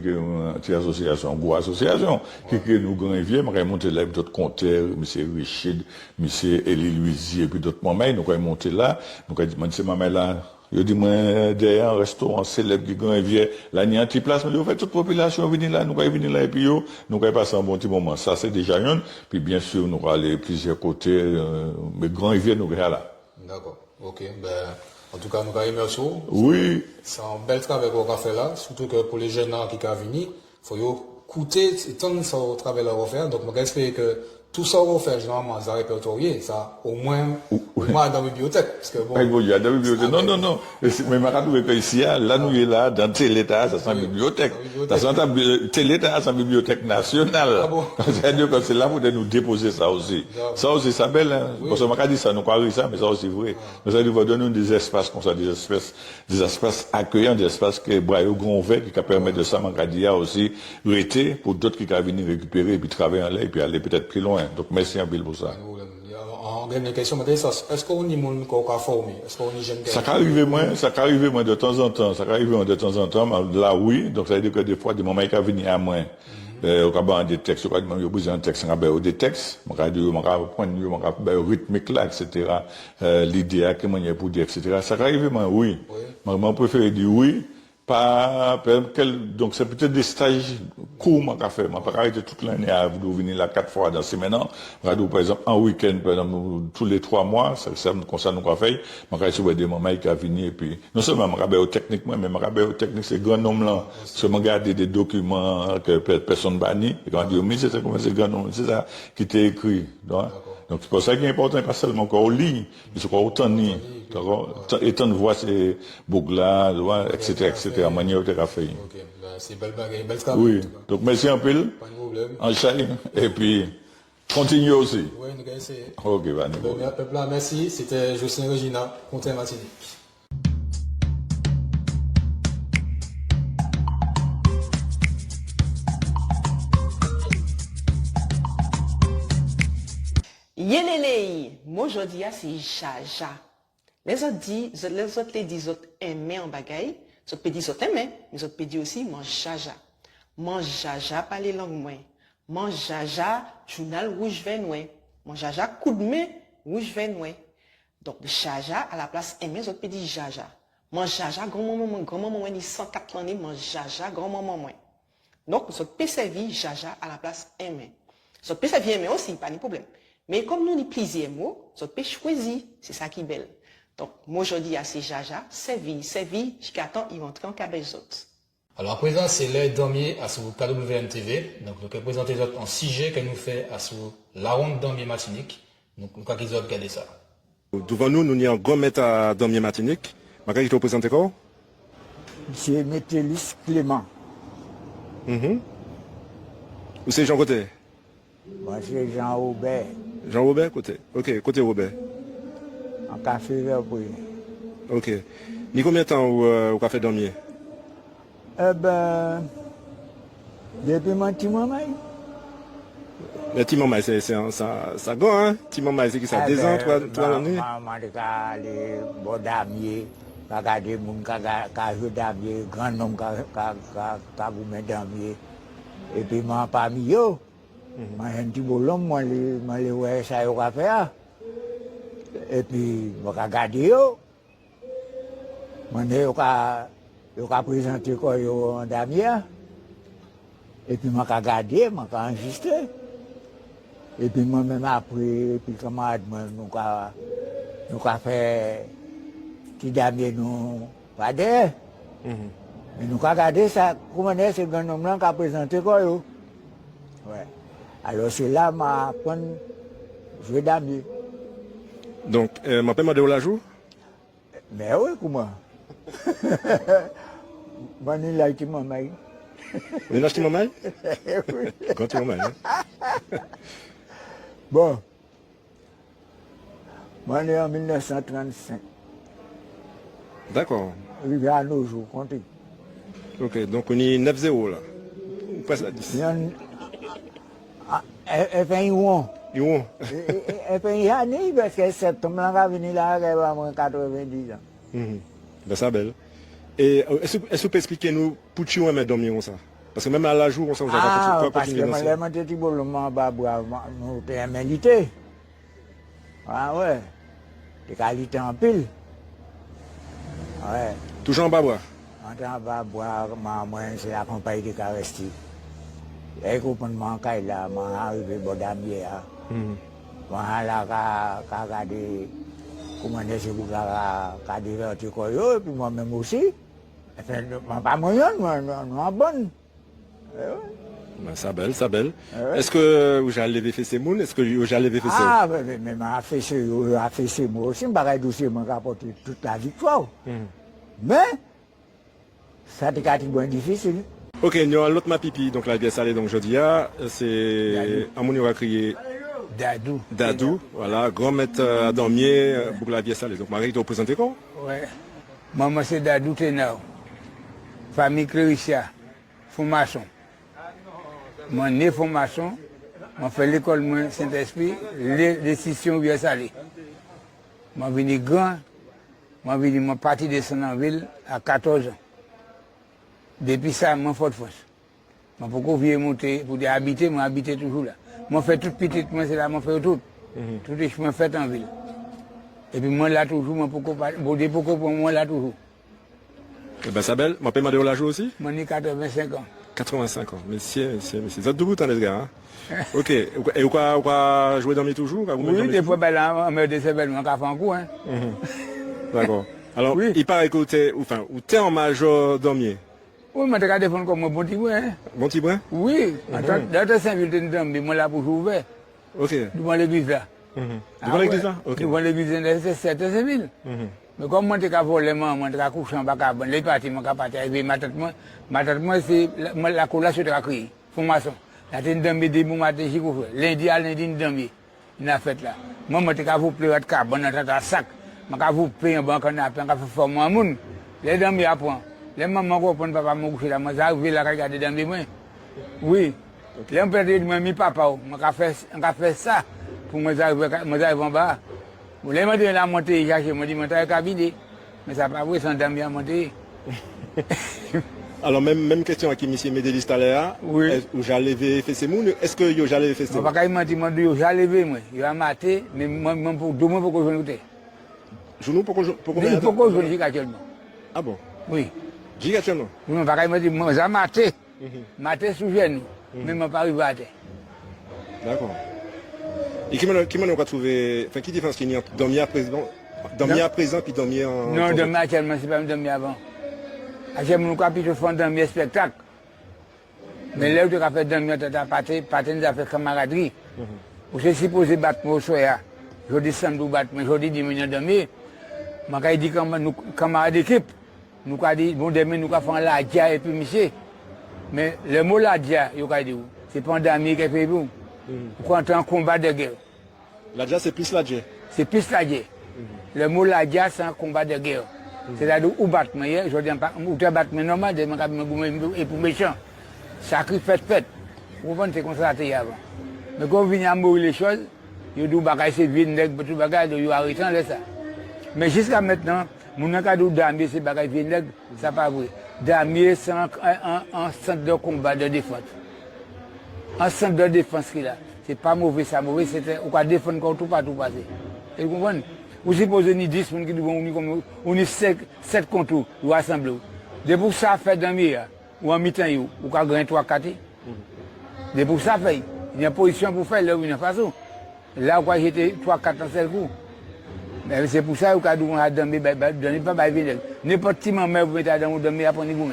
nous grand vieux, on va monter là, d'autres compteurs, monsieur Richard, monsieur Elie Louisier, et puis d'autres mamans, nous allons monter là, nous allons dire, ces mamans là, je dis, moi, derrière un restaurant célèbre qui grand vieux, là, il y a un petit place, mais vous faites toute population venir là, nous allons venir là, et puis nous allons passer un bon petit moment. Ça, c'est déjà une. Puis, bien sûr, nous allons aller plusieurs côtés, mais grand vieux, nous allons là. D'accord. Ok. Ben, en tout cas, nous allons remercier. Oui. C'est un bel travail qu'on va faire là, surtout que pour les jeunes qui vont venir, il faut écouter, tant ça au travail à refaire. Donc, je espère que tout ça on fait généralement ça répertorié ça au moins dans la bibliothèque parce que bon dans la bibliothèque non mais ma radou que ici là nous est là dans l'état ça sent bibliothèque ça sent l'état ça bibliothèque nationale c'est-à-dire que c'est là pour nous déposer ça aussi ça belle hein? Parce que m'a dit ça nous croire ça mais ça aussi vrai mais ça nous donner des espaces comme ça des espaces accueillants des espaces que braille grand vert qui permet de ça m'a dit aussi rester pour d'autres qui vont venir récupérer et puis travailler en l'air et puis aller peut-être plus loin. Donc, merci un peu pour ça. En dernière question, est-ce qu'on y a des gens qui formé? Est-ce qu'on y a des gens ça arrive moi de temps en temps. Là, oui. Donc, ça veut dire que des fois, des moments qui viennent à moi. On va des textes, on va besoin de textes, on va des textes, on va prendre rythmique là, etc. L'idée que moi pour dire, etc. Ça arrive moi, oui. Moi, préfère dire oui. donc c'est peut-être des stages courts moi qu'a fait. Moi pas arrêter toute l'année à venir là 4 fois dans semaine. Par exemple un week-end par exemple tous les 3 mois, ça comme ça nous qu'a fait. Moi qu'a sur des moments qui a venir et puis non seulement moi au technique moi mais moi au technique c'est grand nombre là. Seulement garder des documents que personne banni et quand dit mais c'est ça comment c'est grand nombre, c'est ça qui t'est écrit. Donc c'est pour ça qu'il est important pas seulement qu'on lit, mais c'est qu'on autant ni étant de voir ces boucles là, etc. manière de faire. Ok, ben, c'est belle bagarre, belle Oui, donc merci un peu, Pas de problème. en chaîne, et puis continue aussi. Oui, nous allons essayer. Ok, bah, Ben, peuple là, merci. C'était Jocelyn Regina, Comté Martinique. Yelele, moi je dis c'est jaja. Les autres disent, les autres aimer en bagaille, les autres disent autres aimer, mais les autres disent aussi mange jaja. Mange jaja pas les langues moins. Mange jaja journal rouge vert noir. Mange jaja coup de main rouge vert noir. Donc jaja à la place aimer, les autres disent jaja. Mange jaja grand-maman ni 104 ans mange jaja grand-maman moins. Donc les autres peut servir jaja à la place aimer. Les autres peut servir aimer aussi, pas de problème. Mais comme nous, nous plusieurs mots, nous peut choisir. C'est ça qui est belle. Donc, moi, je dis à ces jaja, servi, jusqu'à temps, ils vont entrer en cabez autres. Alors, à présent, c'est l'heure dormier à sur KWMTV. Donc, nous allons présenter les autres en 6G que nous fait à sur la ronde dormier Martinique. Donc, nous allons regarder ça. Devant nous, nous avons un grand maître à dormier Martinique. Je vais te présenter quoi? C'est Métélis Clément. Où c'est Jean Côté? Moi, c'est Jean Aubert, Jean-Robert côté. Ok, côté Robert. en café vert pour lui. Ok. Ni combien de temps au café dormier? Eh ben, depuis mon petit moment, Le petit maman, c'est ça go, hein? Petit maman, c'est qui ça? 2 ans, 3 années? Maman, je aller bon damier, regarder mon qui joue damier, grand homme qui vous met damier. Et puis, moi, parmi eux, moi, j'ai un petit bolon, moi, les ouais, ça y est, faire. Et puis, je regarde eux. Moi, je vais présenter quoi, en damier. Et puis, je regarde, je enregistré. Et puis moi-même après, et puis camarade, nous avons fait petit damier, nous pas d'air. Mais nous avons regardé ça, comment est-ce que grand homme qui a présenté quoi. Ouais. Alors c'est là que je apprends à jouer damier. Donc, ma paix m'a donné la joue? Mais oui, comment? Moi, je l'ai acheté maman. Vous l'avez acheté maman? Quand maman, hein? Bon, moi, je suis en 1935. D'accord. Arrivé à nos jours, comptez. Ok, donc on est 9-0 là. Ou presque à 10. Elle fait un ouon. Yon. Elle fait un année parce que septembre, elle va venir là, elle va avoir 90 ans. Ben ça belle. Et est-ce que vous pouvez expliquer nous pour tu aimer dormir comme ça? Parce que même à la jour, on s'en va Ah, pas parce que continuer dans ça. moi, je suis bon, nous sommes milité. Ah ouais, des qualités en pile. Ouais, Toujours en bas bois. on va boire, moi, c'est la compagnie de Caresti. Et qu'on manque là, moi, arrivé bon damier. Moi, là, regarder comment est-ce que vous avez diverti quoi, et puis moi-même aussi. Pas moyen, moi, bonne. Ben, ça belle, ça belle. Est-ce que vous allez lever fait ces mounes? Est-ce que vous allez lever fait ça? Ah, mais m'a fait c'est moi aussi, je vais dossier, moi, rapporter toute la victoire. Mais, ça a été bien difficile. Ok, nous avons l'autre ma pipi, donc la pièce allée, donc je dis, c'est un moun va crier Dadou. Dadou, voilà, grand maître à dormir pour la pièce allée. Donc Marie, tu as présenté quoi? Ouais. Maman, c'est Dadou Tenao. Famille Cléricia, formation. Moi, né formation, je fait l'école Saint-Esprit, les décisions bien salées. Je suis venu grand, je suis parti de Saint-Ville à 14 ans. Depuis ça, je suis fort France. Je suis beaucoup vieux monter pour habiter, je habite toujours là. Je fais toute petite, moi c'est là, je fais tout. Tout est chemin fait en ville. Et puis moi là toujours, je suis beaucoup pour moi là toujours. Eh ben, Sabel, moi, peux demander la joue aussi? Moi, j'ai 85 ans. 85 ans. Monsieur. Vous êtes debout, les gars, hein? Ok. Et vous quoi jouer dans mes toujours? Oui, des fois, on me dit Sabel, on a fait un coup, hein. D'accord. Alors, Oui. il paraît que t'es en major dormier. Oui, mais tu as défendu comme un bon petit brin, hein. Bon petit brin? Oui. Dans Saint-Ville, tu es dormi, moi, là, pour jouer. Ok. Devant l'église, là. Devant l'église, là? Ok. Devant l'église, c'est 7 Saint-Ville. Mais comme moi, je suis volé, moi, je suis couché en bas, je suis parti, je suis parti. Et ma tête, c'est la collation de la criée, formation. Là, je suis dormi debout, matin, j'ai couvert. Lundi à lundi, je suis dormi. Il a fait là. Moi, je suis couché en carbone, dans un sac. Je suis couché en bas, je suis fait former un monde. Les dormi à point. Les mamans comprennent papa m'a couché là, moi j'arrive là regarder dans mes mains. Oui. Les père de moi mi papa, m'a fait ça pour moi j'arrive en bas. Les m'a dit la montée, j'ai m'a dit monter cabinet. Mais ça pas vrai sans dame bien monter. Alors même question à qui monsieur Médélis tout à l'heure. Oui. Où j'ai levé fait ces mounes, est-ce que yo j'ai levé fait ces Moi pas mentir, moi j'ai levé moi, il a maté mais moi pour demain pour que je note. Genou pour combien de temps? Pourquoi je dis actuellement? Ah bon? Oui. J'ai actuellement. Non, pas me dire moi j'ai maté. Maté sous genou, mais moi pas arrivé à terre. D'accord. Et qui m'a trouvé, enfin, qui différence qu'il y a entre dormir à présent puis dormir en... Non, dormir actuellement, c'est pas me dormir avant. Actuellement, nous avons plutôt fait dormir spectacle. Mais là où tu as fait dormir, tu as parti, nous avons fait camaraderie. Vous êtes supposé battre au soir. Je dis samedi battre, mais je dis diminuer dormir. Je dis dit nous camarades d'équipe. Nous avons dit, bon, demain, nous avons fait la dia et puis monsieur. Mais le mot la dia, c'est pas un dormir qui fait vous. Quand on combat de guerre. La dia, c'est plus la dia. C'est plus la guerre. Le mot la dia, c'est un combat de guerre. C'est-à-dire où battre, je dis pas, où tu battre, mais normal, et pour méchant. Sacrifice fait. Vous comprenez, c'est comme ça, avant. Mais quand on vient à mourir les choses, il y a des bagages, c'est vide, tout bagage, il y a arrêté ça. Mais jusqu'à maintenant, mon encadre d'armée, c'est bagages vide, ça pas vrai. D'armée, c'est un centre de combat de défense. Un centre de défense qu'il a. C'est pas mauvais, ça mauvais, c'était, on va défendre quand tout pas tout passer. Et vous comprenez? Vous supposez ni 10 personnes qui disent on est 7 contre vous rassemblez. De pour ça fait dans le ou en mi-temps, ou quand gagner 3-4. De pour ça fait. Il y a une position pour faire là où il y a une façon. Là où j'étais 3-4 dans seul coup. Mais c'est pour ça que vous avez donné pas de n'importe qui m'a vous mettez dans le demi après vous.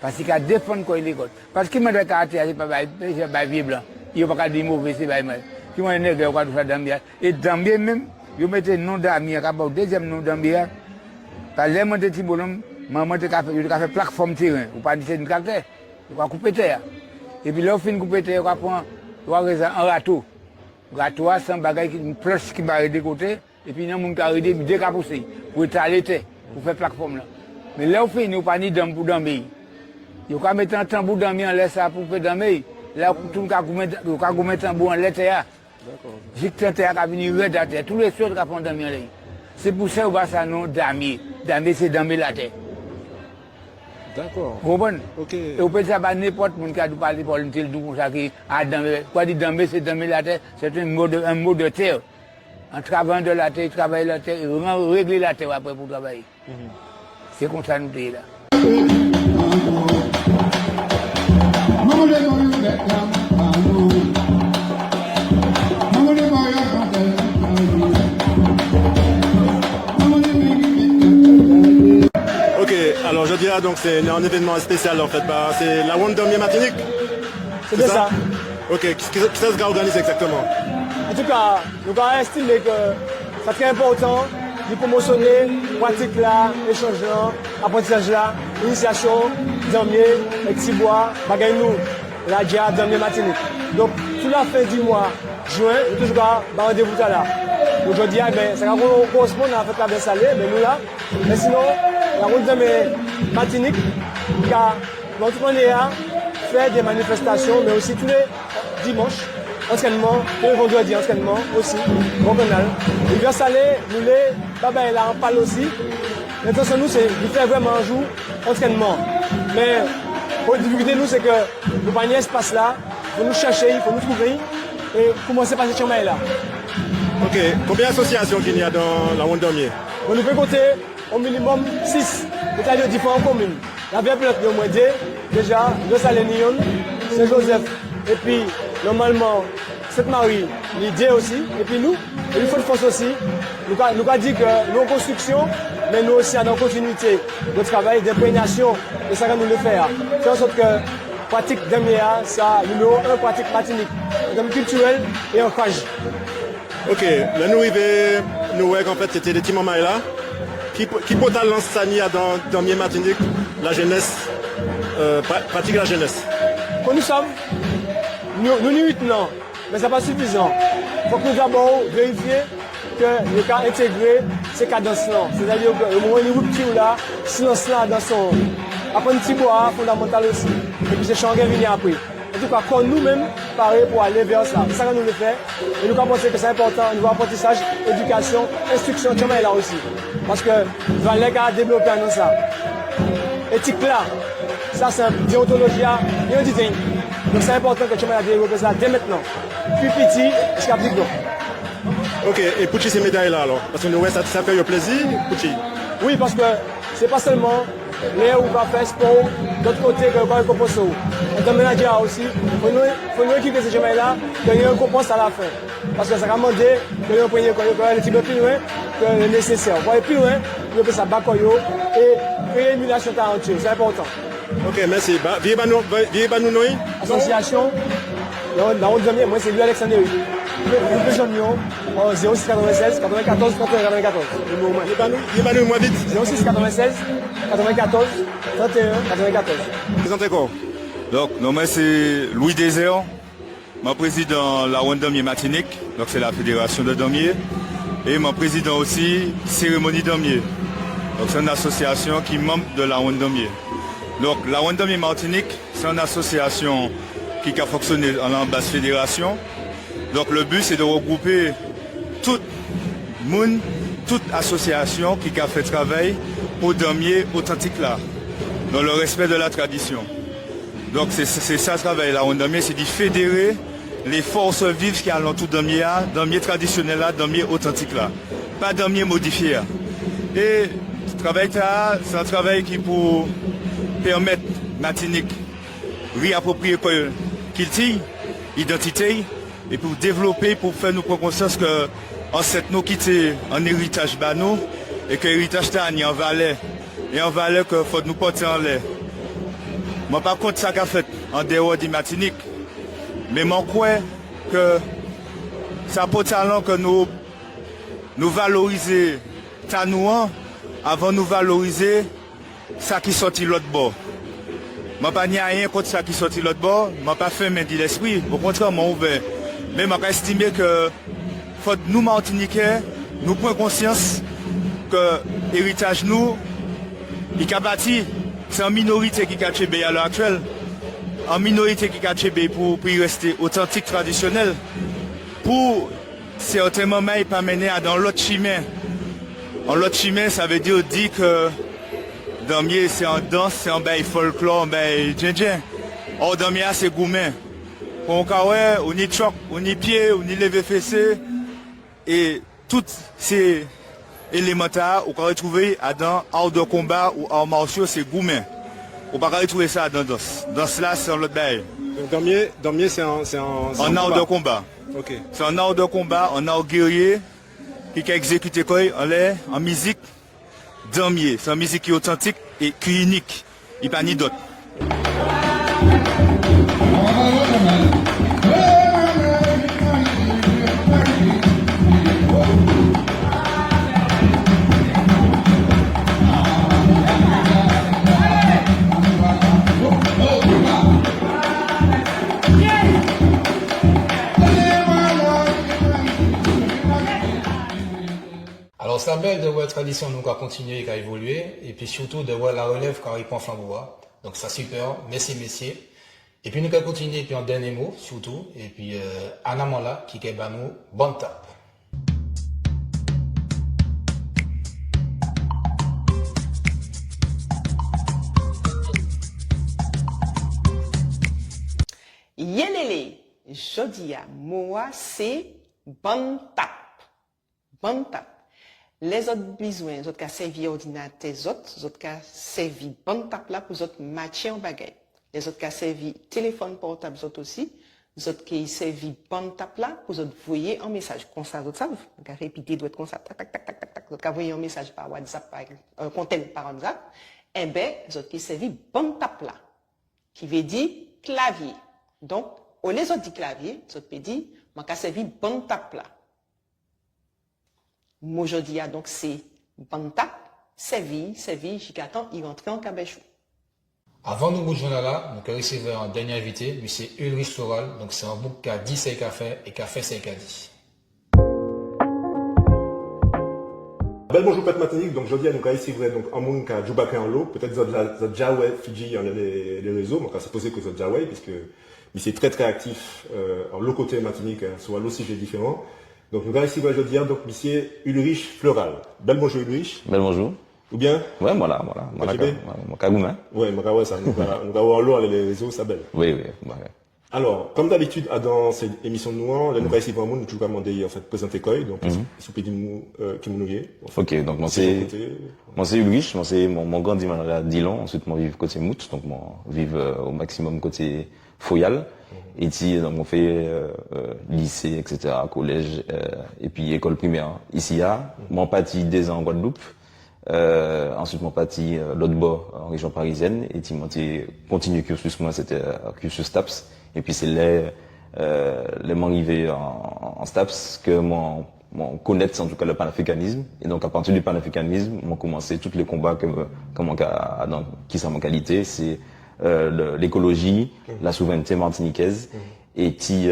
Parce qu'il a défendre quoi il est. Parce qu'il m'a dit caractère, c'est pas vie blanc. Il n'y a pas de mauvais, c'est pas mal. Qui m'a dit que vous avez fait dans et dans même. Vous mettez le nom d'ami, le deuxième nom d'ami. Par exemple, je suis maman fait plateforme terrain. Vous pas dit c'est une caractère. Vous va couper terre. Et puis là, vous finissez de couper terre, vous avez un râteau. Le râteau, c'est un bagage, une planche qui va de côté. Et puis, il y a un monde qui a arrêté, il a poussé. Pour étaler terre, pour faire plateforme là. Mais là, vous finissez, vous pas dit d'homme pour dormir. Vous pouvez mettre un tambour dormir en l'air, ça pour faire dormir. Là, tout le monde vous mettre un tambour en l'air. J'ai que terre qui venu red à terre, tous les choses qui font dormir là. C'est pour ça qu'on va ça nom damier. Damier c'est dormir la terre. D'accord. Vous comprenez? Ok. Et vous pouvez savoir n'importe qui a parlé pour le tel comme ça qui a dormir. Quoi dit dormir c'est dormir la terre, c'est un mot de terre. En travaillant de la terre, travailler la terre, régler la terre après pour travailler. C'est comme ça nous sommes là. Ok, alors je dirais donc c'est un événement spécial en fait, c'est la One Dormier Martinique. C'est bien ça. Ok, qui ça se organise exactement? En tout cas, nous avons estimé que c'est très important de promotionner la pratique là, l'échange là, l'apprentissage là, l'initiation, dormier, les petits bois, bagaille nous, la dia, dormier Martinique. Donc, tout la fin du mois, juin, nous toujours un rendez-vous là. Aujourd'hui, ça correspond à la fête salée, mais nous là. Mais sinon, la route de Martinique, qui a, notre manière, fait des manifestations, mais aussi tous les dimanches, entraînement, tous les vendredis, entraînement aussi, bon canal. Et bien salé, nous les, là, on parle aussi. L'intention, nous, c'est de faire vraiment un jour entraînement. Mais, pour la difficulté, nous, c'est que nous n'avons pas un espace là, il faut nous chercher, il faut nous trouver, et commencer par ce chemin là. Ok, combien d'associations qu'il y a dans la One Dormier? On nous peut compter au minimum 6, c'est-à-dire différentes communes. La ville plante au moins deux, déjà, deux Salénion, Saint-Joseph, et puis normalement Sainte-Marie, l'idée aussi, et puis nous, et il faut de force aussi, nous avons dit que nous en construction, mais nous aussi en continuité de travail, d'imprégnation, de ça que nous le faire. Faire en sorte que pratique d'Amia, ça, numéro 1, pratique matinique, en termes culturels et en phage. Ok, là nous arrivons, nous voyons qu'en fait c'était des petits mamans là, qui portent l'enseigne dans Mier Martinique, la jeunesse, pratique la jeunesse. Quand nous sommes, nous 8 ans, mais ce n'est pas suffisant. Il faut que nous d'abord vérifier que le cas intégré ces cadences-là. C'est-à-dire que le moment où il y a une rupture là, silence-là dans son. Après un petit bois fondamental aussi. Et puis c'est changer venir après. En tout cas, quand nous-mêmes, pareil pour aller vers ça. C'est ça que nous le faisons. Et nous pensons que c'est important au niveau apprentissage, éducation, instruction, tout est là aussi. Parce que nous allons les développer dans ça. Éthique là, ça c'est une déontologie, et un design. Donc c'est important que tu aies développé ça dès maintenant. Puis petit, jusqu'à plus grand. Ok, et pour ces médailles-là alors? Parce que nous, ça fait plaisir, Pouchi? Oui, parce que c'est pas seulement les où on va faire sport, d'autre côté que quand on compose. En tant que manager aussi, il faut nous équiper ces chemins-là, qu'il y ait une récompense à la fin. Parce que ça va demander que nous prenions le petit peu plus loin que le nécessaire. Pour aller plus loin, nous faisons ça bacoyo et créer une émulation talentueuse. C'est important. Ok, merci. Viens nous nous. Association, dans le dernier, moi c'est lui Alexandre. Nous faisons 06 96 94 31 94. Viens nous moins vite. 06 96 94 31 94. Présentez quoi? Donc, moi c'est Louis Désert, mon président la Ronde Damier Martinique, donc c'est la fédération de Damier, et mon président aussi Cérémonie Damier. Donc c'est une association qui est membre de la Ronde Damier. Donc la Ronde Damier Martinique, c'est une association qui a fonctionné en base fédération. Donc le but c'est de regrouper tout le monde, toute association qui a fait travail pour Damier authentique là, dans le respect de la tradition. Donc c'est ça le travail là, on Damier, c'est de fédérer les forces vives qui ont tout Damier, Damier traditionnel là, Damier authentique là, pas Damier modifié. Et ce travail là, c'est un travail qui pour permettre Martinique réapproprier culture, identité, et pour développer, pour faire nous prendre conscience que ancêtre nous quitter un héritage bano et que l'héritage est en valeur et en valeur que faut nous porter en l'air. Moi par contre ça qu'a fait en dehors de Martinique, mais moi crois que ça peut talent que nous valoriser tanouan avant nous valoriser ça qui sorti l'autre bord. Moi pas rien contre ça qui sorti l'autre bord, moi pas fait main de l'esprit, au contraire moi ouvert. Mais je estime que faut nous Martiniquais, nous prenons conscience que l'héritage nous, il a bâti, c'est une minorité qui a tchébé à l'heure actuelle, une minorité qui a tchébé pour y rester authentique, traditionnel, pour certains moments il pas mener à dans l'autre chemin. En l'autre chemin, ça veut dire que Damier c'est en danse, c'est en bail folklore, en bail djendjen. Or Damier c'est gourmet. On y choc, on y pied, on y levé fessé et tous ces éléments-là, on peut retrouver dans art de combat ou art martiaux, c'est gourmet. On peut retrouver ça dans danse. Danse là, c'est en l'autre bail. Damier, c'est en art de combat. Ok. C'est un art de combat, un art guerrier qui a exécuté quoi en musique Damier. C'est une musique qui est authentique et qui est unique. Il n'y a pas ni d'autre. Alors, c'est belle de voir la tradition nous a continué et a évolué, et puis surtout de voir la relève qui arrive en flambois. Donc, ça super, merci messieurs. Et puis nous allons continuer, et puis en dernier mot, surtout, et puis Anna Mola qui est nous, bonne tape. Yelele, jodia, moi c'est bonne tape. Bonne tape. Les autres besoins, les autres qui servi ordinateur, les autres qui servi bonne table là pour les autres matières en bagaille. Les autres qui servi téléphone portable, les autres aussi. Les autres qui servi bonne table là pour les autres voyer un message. Comme ça, les autres savent. Donc, à répéter, doit être comme ça. Tac, tac, tac, tac, tac, tac. Les autres qui voyer un message par WhatsApp, par un content par WhatsApp. Eh bien, les autres qui servi bonne table là. Qui veut dire clavier. Donc, au les autres dit clavier, les autres peut dire, moi, qui servi bonne table là. Moi, je dis, donc, c'est bonne table, servi, jusqu'à temps, il rentre en cabéchou. Avant de nous rejoindre là, nous avons reçu un dernier invité, M. Ulrich Floral. Donc, c'est un bouc qui a dit c'est café et café c'est dit. Bel bonjour Pet Matinique, donc je dis à nous ici vrai donc un monde qui a joué en l'eau, peut-être vous déjà ouais Fidji dans les réseaux, donc on s'est posé que vous déjà ouais puisque c'est très très actif en l'eau côté Matinique, soit l'eau sujet différent. Donc nous ici vrai je dis donc monsieur Ulrich Floral. Bel bonjour Ulrich. Bel bonjour. Ou bien? Ouais, voilà. Mon cagouma. Ouais, ouais, ça, nous avons l'eau les réseaux, ça belle. Oui. Alors, comme d'habitude, dans cette émission de nous, nous ici vraiment nous toujours demander en fait présenter quoi, donc si vous pouvez qui nous Ok, donc moi c'est Ulrich, moi c'est mon grandi à Dillon, ensuite moi vive côté Mout, donc moi vive au maximum côté Foyal. Et puis donc on fait lycée, etc., collège et puis école primaire. Ici mon parti 2 ans en Guadeloupe. Ensuite mon parti l'autre bord en région parisienne et puis mon continue cursus moi c'était cursus STAPS et puis c'est les m'arrivé en STAPS que mon connaître en tout cas le panafricanisme et donc à partir du panafricanisme on commencé tous les combats qui sont en qualité c'est l'écologie, la souveraineté martiniquaise et puis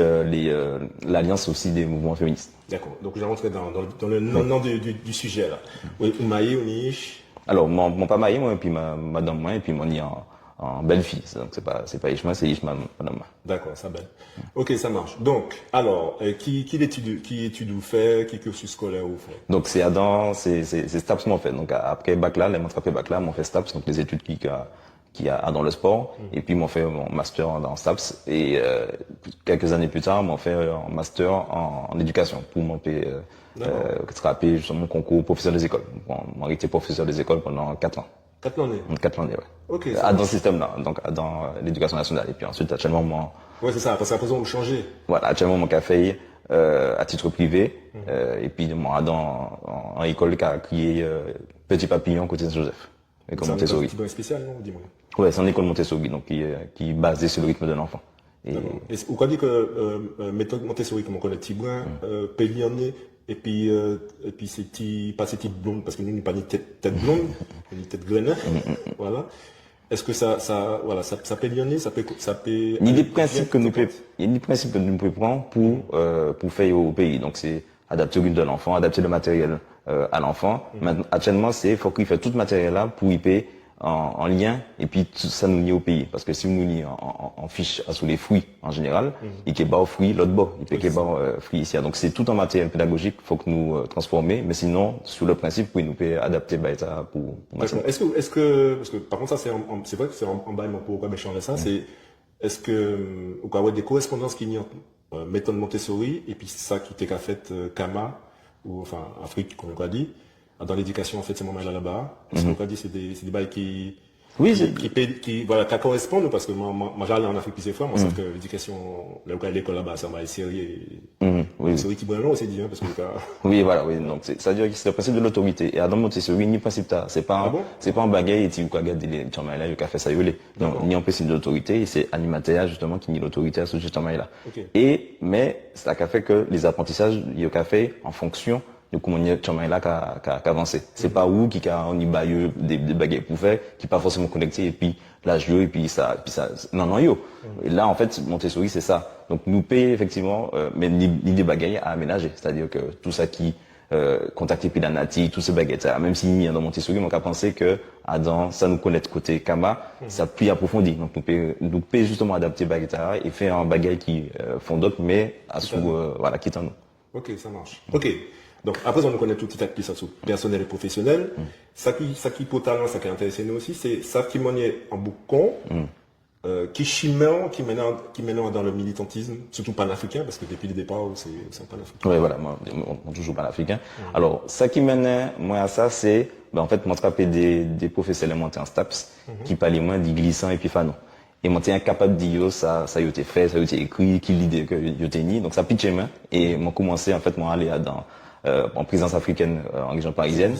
l'alliance aussi des mouvements féministes. D'accord. Donc je vais rentrer dans le nom du sujet là. Oui, Oumaï, Ouniche. Alors mon pas maï moi et puis madame moi et puis mon ni en belle fille. Donc c'est pas Ishma, c'est Ishma madame moi. D'accord, ça belle. OK, ça marche. Donc alors qui étude vous fait, qui cursus scolaire vous fait? Donc c'est STAPS m'en fait. Donc après bac là, les m'attraper bac là, m'en fait STAPS donc les études qui a dans le sport et puis m'ont fait mon master dans STAPS et quelques années plus tard m'ont fait un master en éducation pour m'appeler justement mon concours professeur des écoles. M'ont été professeur des écoles pendant 4 ans. 4 années. 4 années, ouais. OK. Dans le système là, donc dans l'éducation nationale et puis ensuite actuellement ouais, c'est ça, parce qu'après on changer. Voilà, actuellement mon café à titre privé et puis moi en école qui a créé Petit Papillon côté de Joseph. C'est un école spécial, non, dis-moi. Ouais, c'est une école Montessori, donc qui est basée sur le rythme de l'enfant. Et vous croyez que méthode Montessori, comme on connaît Tibouin, Péliané, et puis c'est pas ces types blondes, parce que nous, nous pas ni tête blonde, ni tête graine, voilà. Est-ce que ça Péliané, ça peut. Il y a des principes que nous pouvons prendre pour faire au pays. Donc c'est adapter au rythme de l'enfant, adapter le matériel à l'enfant. Maintenant, actuellement, faut qu'il fait tout le matériel là pour y payer en lien et puis tout ça nous lie au pays parce que si nous lie en fiche sous les fruits en général il qui est bas aux fruits l'autre bas il peut qu'il bas fruits ici donc c'est tout en matériel pédagogique faut que nous transformer mais sinon sur le principe oui nous peut adapter ça pour est-ce que parce que par contre ça c'est vrai que c'est en bas pour quoi changer ça c'est est-ce que ou quoi avoir des correspondances qui n'y ont méthode Montessori et puis ça qui était qu'a fait Kama ou enfin Afrique comme on a dit dans l'éducation en fait ces moments là-bas parce qu'on a dit c'est des bails qui voilà qui correspondent parce que moi j'allais en Afrique plusieurs fois moi c'est que l'éducation l'école là-bas c'est un bail sérieux Montessori qui bon aussi dit parce que oui voilà oui donc ça veut dire que c'est le principe de l'autorité et dans Montessori ni principe c'est pas un bagage et tu regardes les chambres là il a fait ça yoler donc ni un principe d'autorité et c'est animateur justement qui nie l'autorité à ce chambres là et mais ça a fait que les apprentissages il a fait en fonction de comment il y a là qui avancé. C'est pas où qui a on y baille des bagages pour faire qui pas forcément connecté et puis là et puis ça non yo. Et là en fait Montessori c'est ça. Donc nous paye effectivement mais ni des bagages à aménager, c'est-à-dire que tout ça qui contacter puis la nature, tous ces bagages là même s'il y a dans Montessori on a pensé que dans ça nous connaître côté Kama, ça plus approfondi. Donc nous paye justement adapter bagages et faire un bagage qui font d'autres mais à sous voilà qui t'en nous. OK, ça marche. OK. Donc après on connaît tout petit à petit ça sur personnel et professionnel. Ça qui pour talent, ça qui intéresse nous aussi, c'est ça qui m'en est en boucan. qui mène dans le militantisme, surtout panafricain, parce que depuis le départ, c'est un panafricain. Oui, voilà, moi, toujours panafricain. Alors, ça qui mène, moi, à ça, c'est, en fait, m'attraper des professeurs élémentaires en STAPS, qui parlaient moins d'Iglissant et puis Fanon. Et moi, j'étais incapable de dire, ça a été fait, ça a été écrit, qui l'idée que j'étais ni. Donc, ça pitche main. Et moi, commencé, en fait, moi, aller en présence africaine, en région parisienne.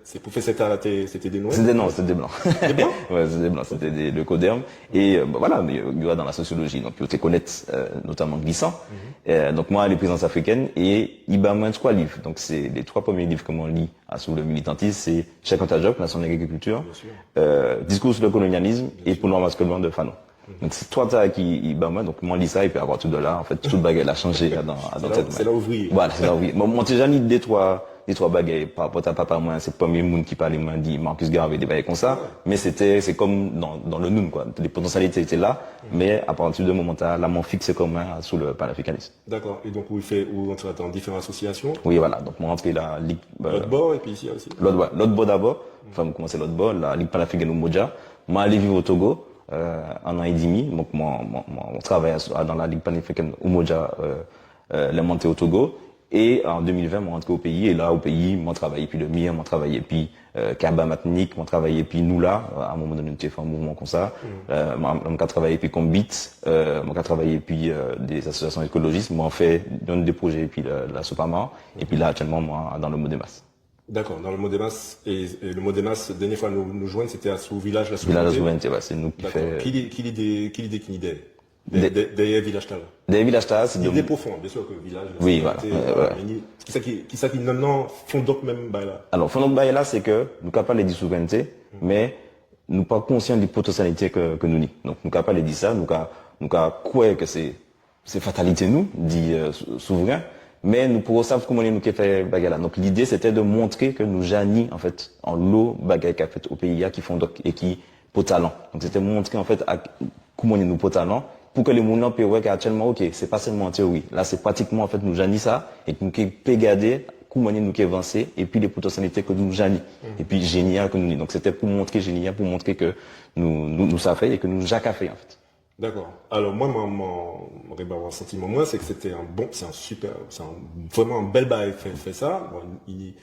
Ces professeurs, c'était des noirs? C'était des blancs. Des blancs? Ouais, c'était des blancs, c'était le coderme. Et, voilà, il y a dans la sociologie. Donc, ils te connaissent, notamment glissant. Donc, moi, les présences africaines, et il m'a moins 3 livres. Donc, c'est les 3 premiers livres que moi lis sur le militantisme, c'est Cheikh Anta Diop, Nation et agriculture, Discours sur le colonialisme et Pour le masculin de Fanon. Donc c'est toi qui moi donc moi lis ça et puis à partir de là en fait toute bagarre a changé dans cette c'est là ouvrier. Voilà, c'est là ouvrier. Moi j'ai déjà mis des trois bagailles par rapport à papa moi c'est le premier monde qui parlait moi dit Marcus Garvey des bagailles comme ça mais c'est comme dans le noun quoi. Les potentialités étaient là mais à partir de moment là mon fixe comme sous le panafricanisme. D'accord. Et donc où on dans différentes associations. Oui voilà. Donc moi rentré la ligue l'autre bord et puis ici aussi. L'autre bord d'abord. Enfin commencer l'autre bord la ligue panafricaine au Moja. Moi aller vivre au Togo. Un an et demi, donc on travaille dans la Ligue panafricaine Umoja, les montées au Togo, et en 2020, on rentré au pays, et là, au pays, on travaillé puis le MIR, on travaillé puis Kaba Matnik, on travaillé puis nous là, à un moment donné, on fait un mouvement comme ça, on a travaillé puis Combit, on a travaillé puis des associations écologistes, on fait des projets puis la Sopama, et puis là, actuellement, moi, dans le Modémas. D'accord, dans le Modémas, et le Modémas, la dernière fois nous joindre, c'était au village La Souveraineté. Village La Souveraineté, ouais, c'est nous qui fait... Qui l'idée derrière village Tala. Derrière village Tala, c'est... L'idée profonde, bien sûr que le village... Oui, voilà. Qui ça qui non font donc même là. Alors, font donc là, c'est que nous ne pas de souveraineté, mais nous pas conscients des potentialités que nous avons. Donc, nous ne pas dire ça, nous croire que c'est fatalité nous, dit souverain. Mais nous pourrons savoir comment nous fait bagarre là. Donc l'idée c'était de montrer que nous jani en fait en l'eau bagarre qu'a fait au pays qui font donc et qui pour talent. Donc c'était montrer en fait comment nous pour talent pour que les gens puissent voir qu'actuellement OK, c'est pas seulement en théorie. Là c'est pratiquement en fait nous jani ça et que nous peut regarder comment nous qui avancer et puis les potentialités que nous jani et puis génial que nous. Donc c'était pour montrer génial pour montrer que nous ça fait et que nous Jacques a fait en fait. D'accord. Alors moi, mon sentiment, moi, c'est que c'était vraiment un bel bail fait ça. Bon, il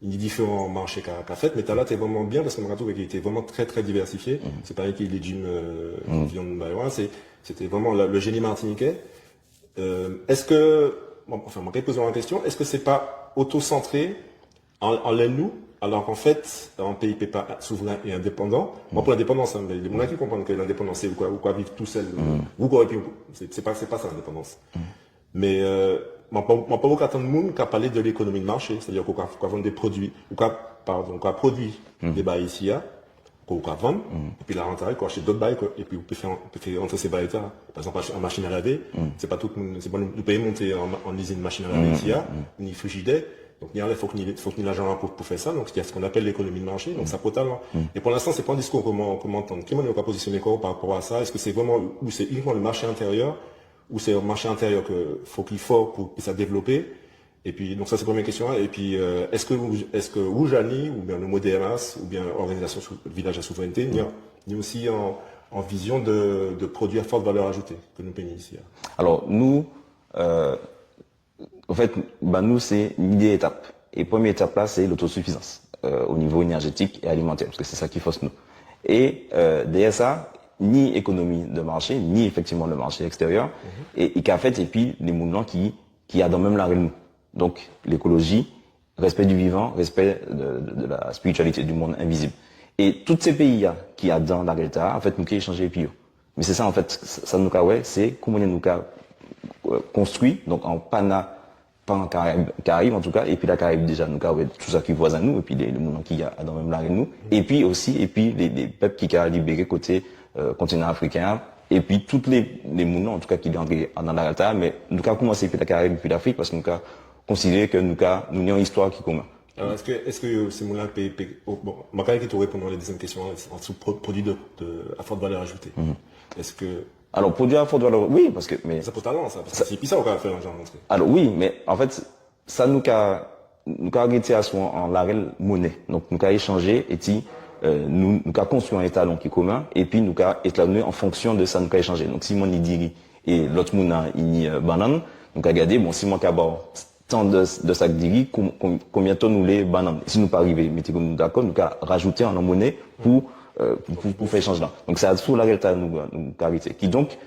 y a différents marchés qu'a fait, mais là, t'es vraiment bien parce que mon trouvé qu'il était vraiment très très diversifié. C'est pareil qu'il les gyms viande baïwa, c'était vraiment le génie martiniquais. Est-ce que, enfin, moi, poser une question, est-ce que c'est pas auto-centré en nous? Alors qu'en fait, un pays pas souverain et indépendant, moi pour l'indépendance, les gens qui comprennent que l'indépendance c'est ou quoi vivre tout seul, c'est pas ça l'indépendance. Mais moi pas beaucoup attendre de monde qui a parlé de l'économie de marché, c'est-à-dire qu'on va vendre des produits, qu'on va produire des bails ici, qu'on va vendre, et puis la rentrer, qu'on achète d'autres bails, et puis on peut faire entrer ces bails là. Par exemple, en machine à laver, c'est pas tout, c'est pas nous payer monter en usine machine à laver ici, ni frigidaire. Donc, il faut qu'il y ait l'argent pour faire ça. Donc, il y a ce qu'on appelle l'économie de marché. Donc, ça peut talent. Et pour l'instant, c'est pas un discours comment entendre. Qui m'a positionné quoi par rapport à ça? Est-ce que c'est vraiment, ou c'est uniquement le marché intérieur, ou c'est un marché intérieur faut qu'il faut pour ça développer? Et puis, donc ça, c'est la première question. Et puis, est-ce que vous, Jani, ou bien le Modémas, ou bien l'organisation Village à Souveraineté, il y a aussi en vision de produits à forte valeur ajoutée que nous payons ici? Alors, nous, en fait, nous, c'est une idée étape. Et première étape là, c'est l'autosuffisance au niveau énergétique et alimentaire, parce que c'est ça qui force nous. Et derrière ça, ni économie de marché, ni effectivement le marché extérieur, et qu'en fait, et puis les mouvements qui a dans même la nous. Donc l'écologie, respect du vivant, respect de la spiritualité du monde invisible. Et tous ces pays qui a dans la Delta, en fait, nous qui échanger puis mais c'est ça en fait, ça nous c'est comment nous construit donc en Caraïbes en tout cas, et puis la Caraïbe déjà nous tout ça qui est voisin nous, et puis les gens qui a dans même la nous, et puis aussi les peuples qui a libéré côté continent africain, et puis toutes les mouvements en tout cas qui sont dans la Delta, mais nous avons commencé puis la Caraïbe puis l'Afrique parce que nous avons considéré que nous avons une histoire qui est commune. Alors est-ce que ces mots-là bon, ma qui te répondre à la deuxième question en dessous produits à forte valeur ajoutée. Est-ce que alors produits à forte valeur, oui, parce que mais ça peut talent ça, parce que c'est puis ça qu'on va faire l'argent montrer. Alors oui, mais en fait ça nous a arrêté à en la monnaie. Donc nous a échangé et puis nous avons construit un étalon qui est commun, et puis nous avons étalonné en fonction de ça, nous avons échangé. Donc, si moi, il dit, et l'autre monde, il banane, nous avons regardé, bon, si moi, tant de sacs de riz, combien de temps nous les bananes. Si nous pas arriver, mettez-nous d'accord, nous avons rajouté en monnaie pour faire échanger là. Donc, c'est sous la réalité, nous carité. Qui donc,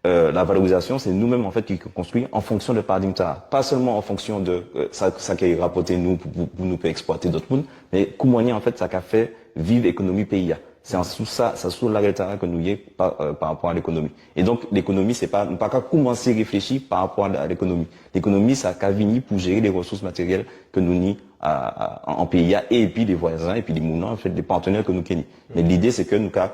la valorisation, c'est nous-mêmes en fait qui construit en fonction de paradigme TAA. Pas seulement en fonction de ça qui est rapporté nous pour nous exploiter d'autres mondes, mais comment en fait ça qu'a fait vivre l'économie pays. C'est sous ça, c'est sous la réalité que nous y est par rapport à l'économie. Et donc l'économie, c'est pas qu'à commencer à réfléchir par rapport à l'économie. L'économie, ça qu'a venu pour gérer les ressources matérielles que nous n'y en pays et puis les voisins et puis les mounons, en fait, les partenaires que nous kenny. Mais l'idée, c'est que nous qu'a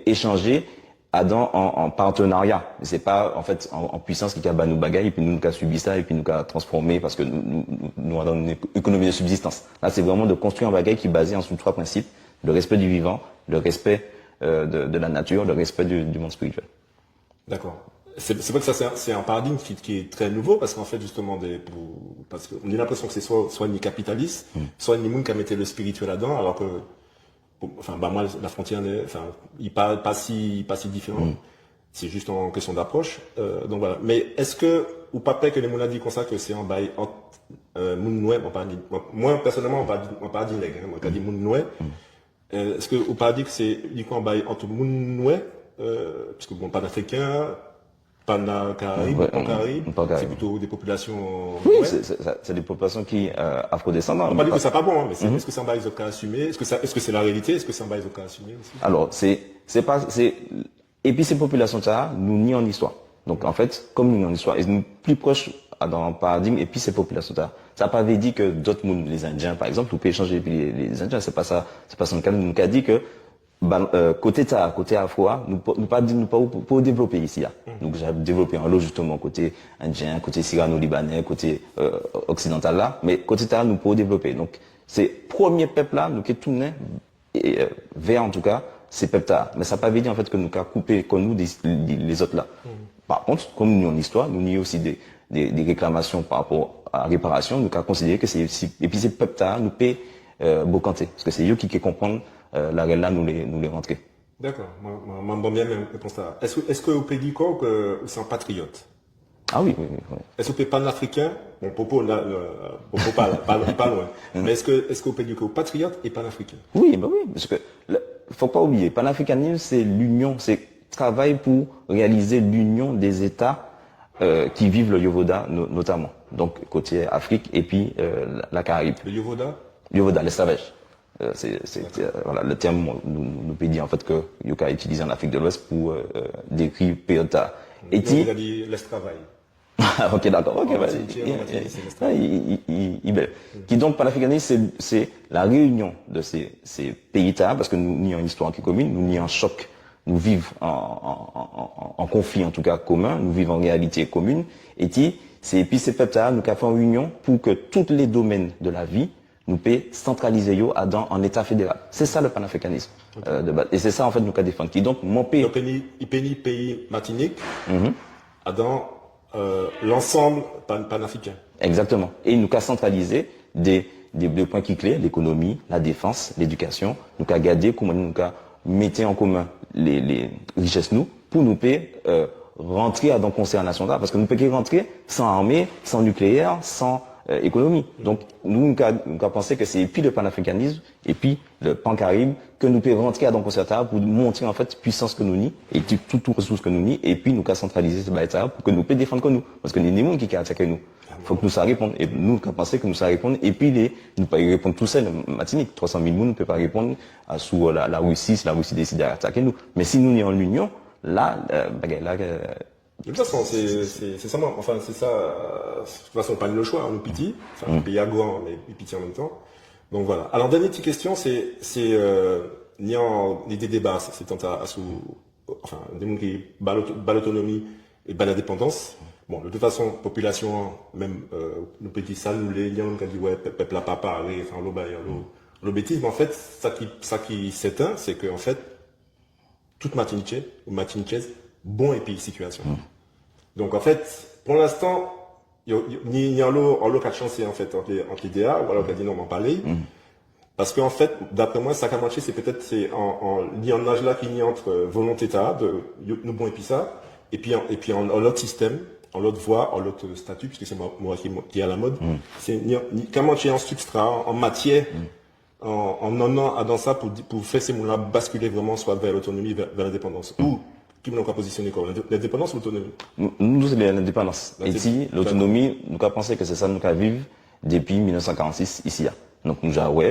échanger en partenariat. C'est pas, en fait, en puissance qui a nous bagaille, et puis nous, subi ça, et puis nous, transformé parce que nous avons une économie de subsistance. Là, c'est vraiment de construire un bagaille qui est basé sur 3 principes. Le respect du vivant, le respect de la nature, le respect du monde spirituel. D'accord. C'est vrai que ça, c'est un paradigme qui est très nouveau, parce qu'en fait, justement, parce qu'on a l'impression que c'est soit ni capitaliste, soit ni monde qui a mis le spirituel là-dedans, alors que, enfin, moi, la frontière, il pas si différent. C'est juste en question d'approche. Donc voilà. Mais est-ce que, ou pas peut-être que les gens ont dit comme ça que c'est un bail entre moi, personnellement, on pas dit nègre, moi, quand dit moun noué. Est-ce que, ou pas dit que c'est uniquement un bail entre moun noué, parce que bon, pas d'Africains, pas de Caraïbes, c'est plutôt des populations. Oui, c'est des populations qui afrodescendantes. On pas dit que c'est pas bon, hein, mais est-ce que c'est un bail qui a assumé? Est-ce que c'est la réalité? Est-ce que c'est un bail qui a assumé aussi? Alors, et puis ces populations-là, nous nions en histoire. Donc en fait, comme nous nions en histoire, ils sont plus proches dans le paradigme, et puis ces populations-là. Ça n'a pas dit que d'autres mondes, les Indiens par exemple, vous pouvez échanger les Indiens, c'est pas ça, c'est pas son cas. Nous avons dit que côté afro, nous pas pour développer ici. Donc j'ai développé un lot justement côté indien, côté syrano-libanais, côté occidental là, mais côté ta nous pour développer. Donc ces premiers peuples là, nous qui tournaient vers en tout cas ces peuples-là. Mais ça n'a pas veut dire en fait que nous avons coupé comme nous les autres là. Par contre, comme nous en histoire, nous avons aussi des réclamations par rapport à la réparation, nous avons considéré que c'est et puis ces peuples-là nous paient Bocanté, parce que c'est eux qui comprennent la règle là nous les rentrer. D'accord, moi j'aime bien réponse ça. Est-ce que vous pouvez dire que c'est un patriote? Ah oui. Est-ce que vous pouvez pas l'Africain? Bon, Popo pas loin. Mais est-ce que vous pouvez dire que vous patriote et panafricain? Oui, parce que faut pas oublier, panafricanisme c'est l'union, c'est travail pour réaliser l'union des États qui vivent le Yovoda notamment. Donc côté Afrique et puis la Caraïbe. Le Yovoda? Yovoda, l'esclavage. Voilà, le terme nous peut dire en fait que Yoka est utilisé en Afrique de l'Ouest pour décrire Péota. Et il a dit l'esclavage. Ok, d'accord. Ok, qui donc panafricanisme, c'est la réunion de ces pays-là, parce que nous n'y avons une histoire qui est commune, nous n'y avons un choc, nous vivons en conflit en tout cas commun, nous vivons en réalité commune, et puis ces peuples-là, nous avons fait une union pour que tous les domaines de la vie nous peut centraliser en état fédéral. C'est ça le panafricanisme de base. Et c'est ça en fait nous qu'à défendre. Qui donc mon pays. Donc il pays Martinique dans l'ensemble panafricain. Exactement. Et nous qu'à centraliser des points qui clés, l'économie, la défense, l'éducation. Nous qu'à garder comment nous qu'à mettre en commun les richesses nous pour nous payer rentrer dans le concert national, parce que nous ne pouvons pas rentrer sans armée, sans nucléaire, sans économie. Donc nous avons pensé que c'est puis le panafricanisme et puis le pan-caraïbe que nous pouvons rentrer dans le concert pour montrer en fait puissance que nous nie et toutes ressources que nous nie, et puis nous avons centraliser ce bâtiment pour que nous puissions défendre que nous, parce que les démons qui attaquent nous. Il faut que nous ça répondre, et nous avons pensé que nous ça répondre, et puis nous ne pouvons pas y répondre tout seul. Martinique, 300 000 personnes ne peuvent pas répondre à sous la Russie si la Russie décide d'attaquer nous. Mais si nous sommes en l'union, là, de toute façon, c'est ça, enfin, c'est ça, de toute façon, pas le choix, on nous pitié, enfin, un pays à grand, mais pitié en même temps. Donc voilà. Alors, dernière petite question, il y a des débats, c'est tant à enfin, des gens qui battent l'autonomie et battent l'indépendance. Bon, de toute façon, population, même, nous petits ça, nous les gens qui disent, ouais, peuple à papa, enfin, le bêtise, mais en fait, ça qui s'éteint, c'est que, en fait, toute Martiniquais ou Martiniquaise, bon et puis situation. Donc en fait, pour l'instant, il y a en l'eau qu'à chancer en fait entre les DA, ou alors qu'à dit non, m'en parler. Parce qu'en fait, d'après moi, ça a marché, c'est peut-être lié en âge là qui y entre volonté de nous bon et puis ça, et puis en l'autre système, en l'autre voie, en l'autre statut, puisque c'est moi qui est à la mode, c'est comment tu es en substrat, en matière, en dans ça pour faire ces mots-là basculer vraiment soit vers l'autonomie, vers l'indépendance. Ou qui me l'ont positionné quoi, l'indépendance ou l'autonomie? Nous, c'est l'indépendance. Et si l'autonomie, nous avons pensé que c'est ça nous avons vivre depuis 1946 ici. Donc nous avons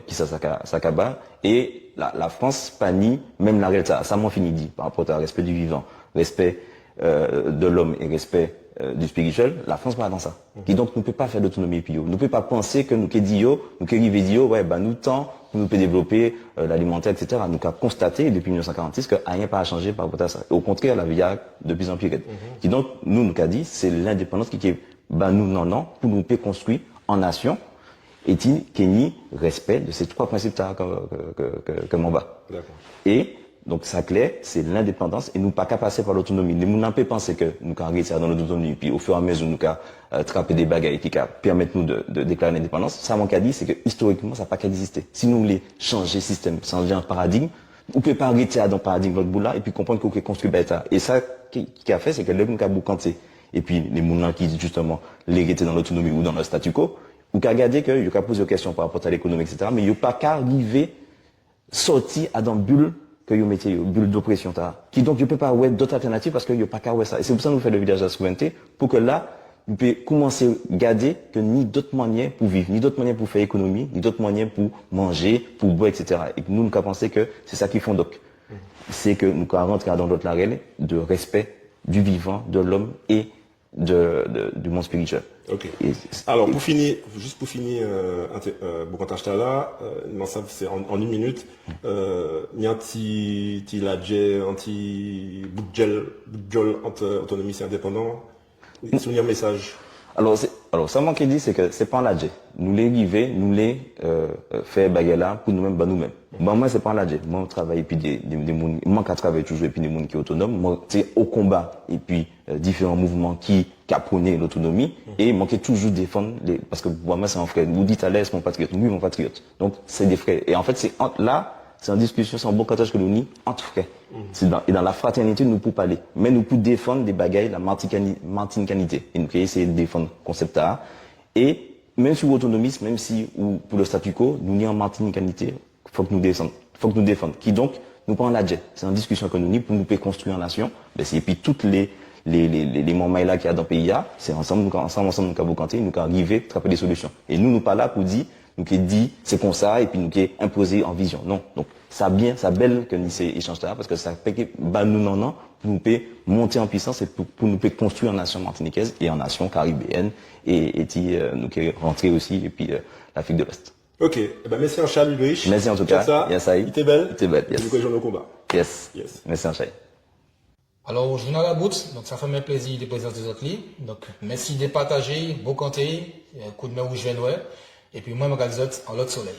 qui ça s'acaba et la France panie même la réalité ça m'a fini dit par rapport au respect du vivant, respect de l'homme et respect du spirituel, la France pas dans ça. Qui donc ne peut pas faire d'autonomie puis nous peut pas penser que nous qui nous arriver dire ouais bah nous temps pour nous peut développer l'alimentaire etc. Nous avons constaté depuis 1946 que rien pas changé par rapport à ça. Au contraire la vie a de plus en plus qui donc nous avons dit c'est l'indépendance qui est bah nous non pour nous peut construire en nation. Est-il qu'il y ait respect de ces trois principes que mon bas. Et donc ça clair, c'est l'indépendance et nous pas qu'à passer par l'autonomie. Nous n'avons pas pensé que nous avons réussi dans l'autonomie, puis au fur et à mesure nous avons attrapé des bagages qui permettent nous de déclarer l'indépendance. Ça mon cas dit, c'est que historiquement ça n'a pas qu'à exister. Si nous voulons changer le système, changer un paradigme, on peut pas arrêter dans le paradigme votre bout là et puis comprendre qu'on peut construire l'État. Et ça qui a fait, c'est que les gens qui ont boucanté et puis les gens qui justement l'hérité dans l'autonomie ou dans le statu quo. Ou qu'à regarder que il y a posé des questions par rapport à l'économie, etc. Mais il n'y a pas qu'à arriver sortir à dans bulle que vous mettez, bulle d'oppression, qui donc je peux pas ouais d'autres alternatives parce qu'il n'y a pas qu'à ouais ça. Et c'est pour ça que nous faisons le village de la souveraineté, pour que là, vous pouvez commencer à garder que ni d'autres manières pour vivre, ni d'autres manières pour faire économie, ni d'autres manières pour manger, pour boire, etc. Et que nous avons pensé que c'est ça qui font donc. C'est que nous avons rentré dans d'autres règles de respect du vivant, de l'homme et du monde spirituel. Ok. Alors pour finir, Boucantage Tala, c'est en une minute. Il y a un petit budget autonomie c'est indépendant. Souvenir message. Alors ça manque dit c'est que c'est pas un ladje. Nous les arriver, nous les faire bagarre là pour nous-mêmes nous-mêmes. Moi c'est pas un ladje. Moi je travaille et puis des moi qui travaille toujours et puis des gens qui sont autonomes. Moi c'est au combat et puis différents mouvements qui prônent l'autonomie et moi qui toujours défendre parce que moi c'est un frère. Vous dites à l'aise mon patriote, lui mon patriote. Donc c'est des frères et en fait c'est en discussion, c'est un bon partage que nous ni entre frères. Et dans la fraternité, nous pouvons parler. Mais nous pouvons défendre des bagailles, la martinicanité. Et nous pouvons essayer de défendre le concept là. Et même sur l'autonomisme, même si ou pour le statu quo, nous n'y en martinicanité, faut que nous défendons. Qui donc, nous prenons la jet. C'est une discussion que nous ni pour nous construire en nation. Et puis toutes les moments là qu'il y a dans le pays, c'est ensemble, nous avons canté, nous avons arrivé à trouver des solutions. Et nous pas là pour dire, nous qui dit c'est comme ça et puis nous qui imposé en vision. Non. Donc ça belle que nous ces échanges là parce que ça fait que nous pour nous monter en puissance et pour nous construire en nation martiniquaise et en nation caribéenne et nous qui rentrer aussi et puis l'Afrique de l'Ouest. Ok, merci en Charles Ulrich. Merci en tout cas. Yes, il était belle. Yes. Du coup, combat. Yes. Merci en Charles. Alors, au journal à bout, donc ça fait mes plaisir de présenter des autres livres. Donc, merci de partager, beau compter, coup de main où je viens, et puis moi, je me en l'autre soleil.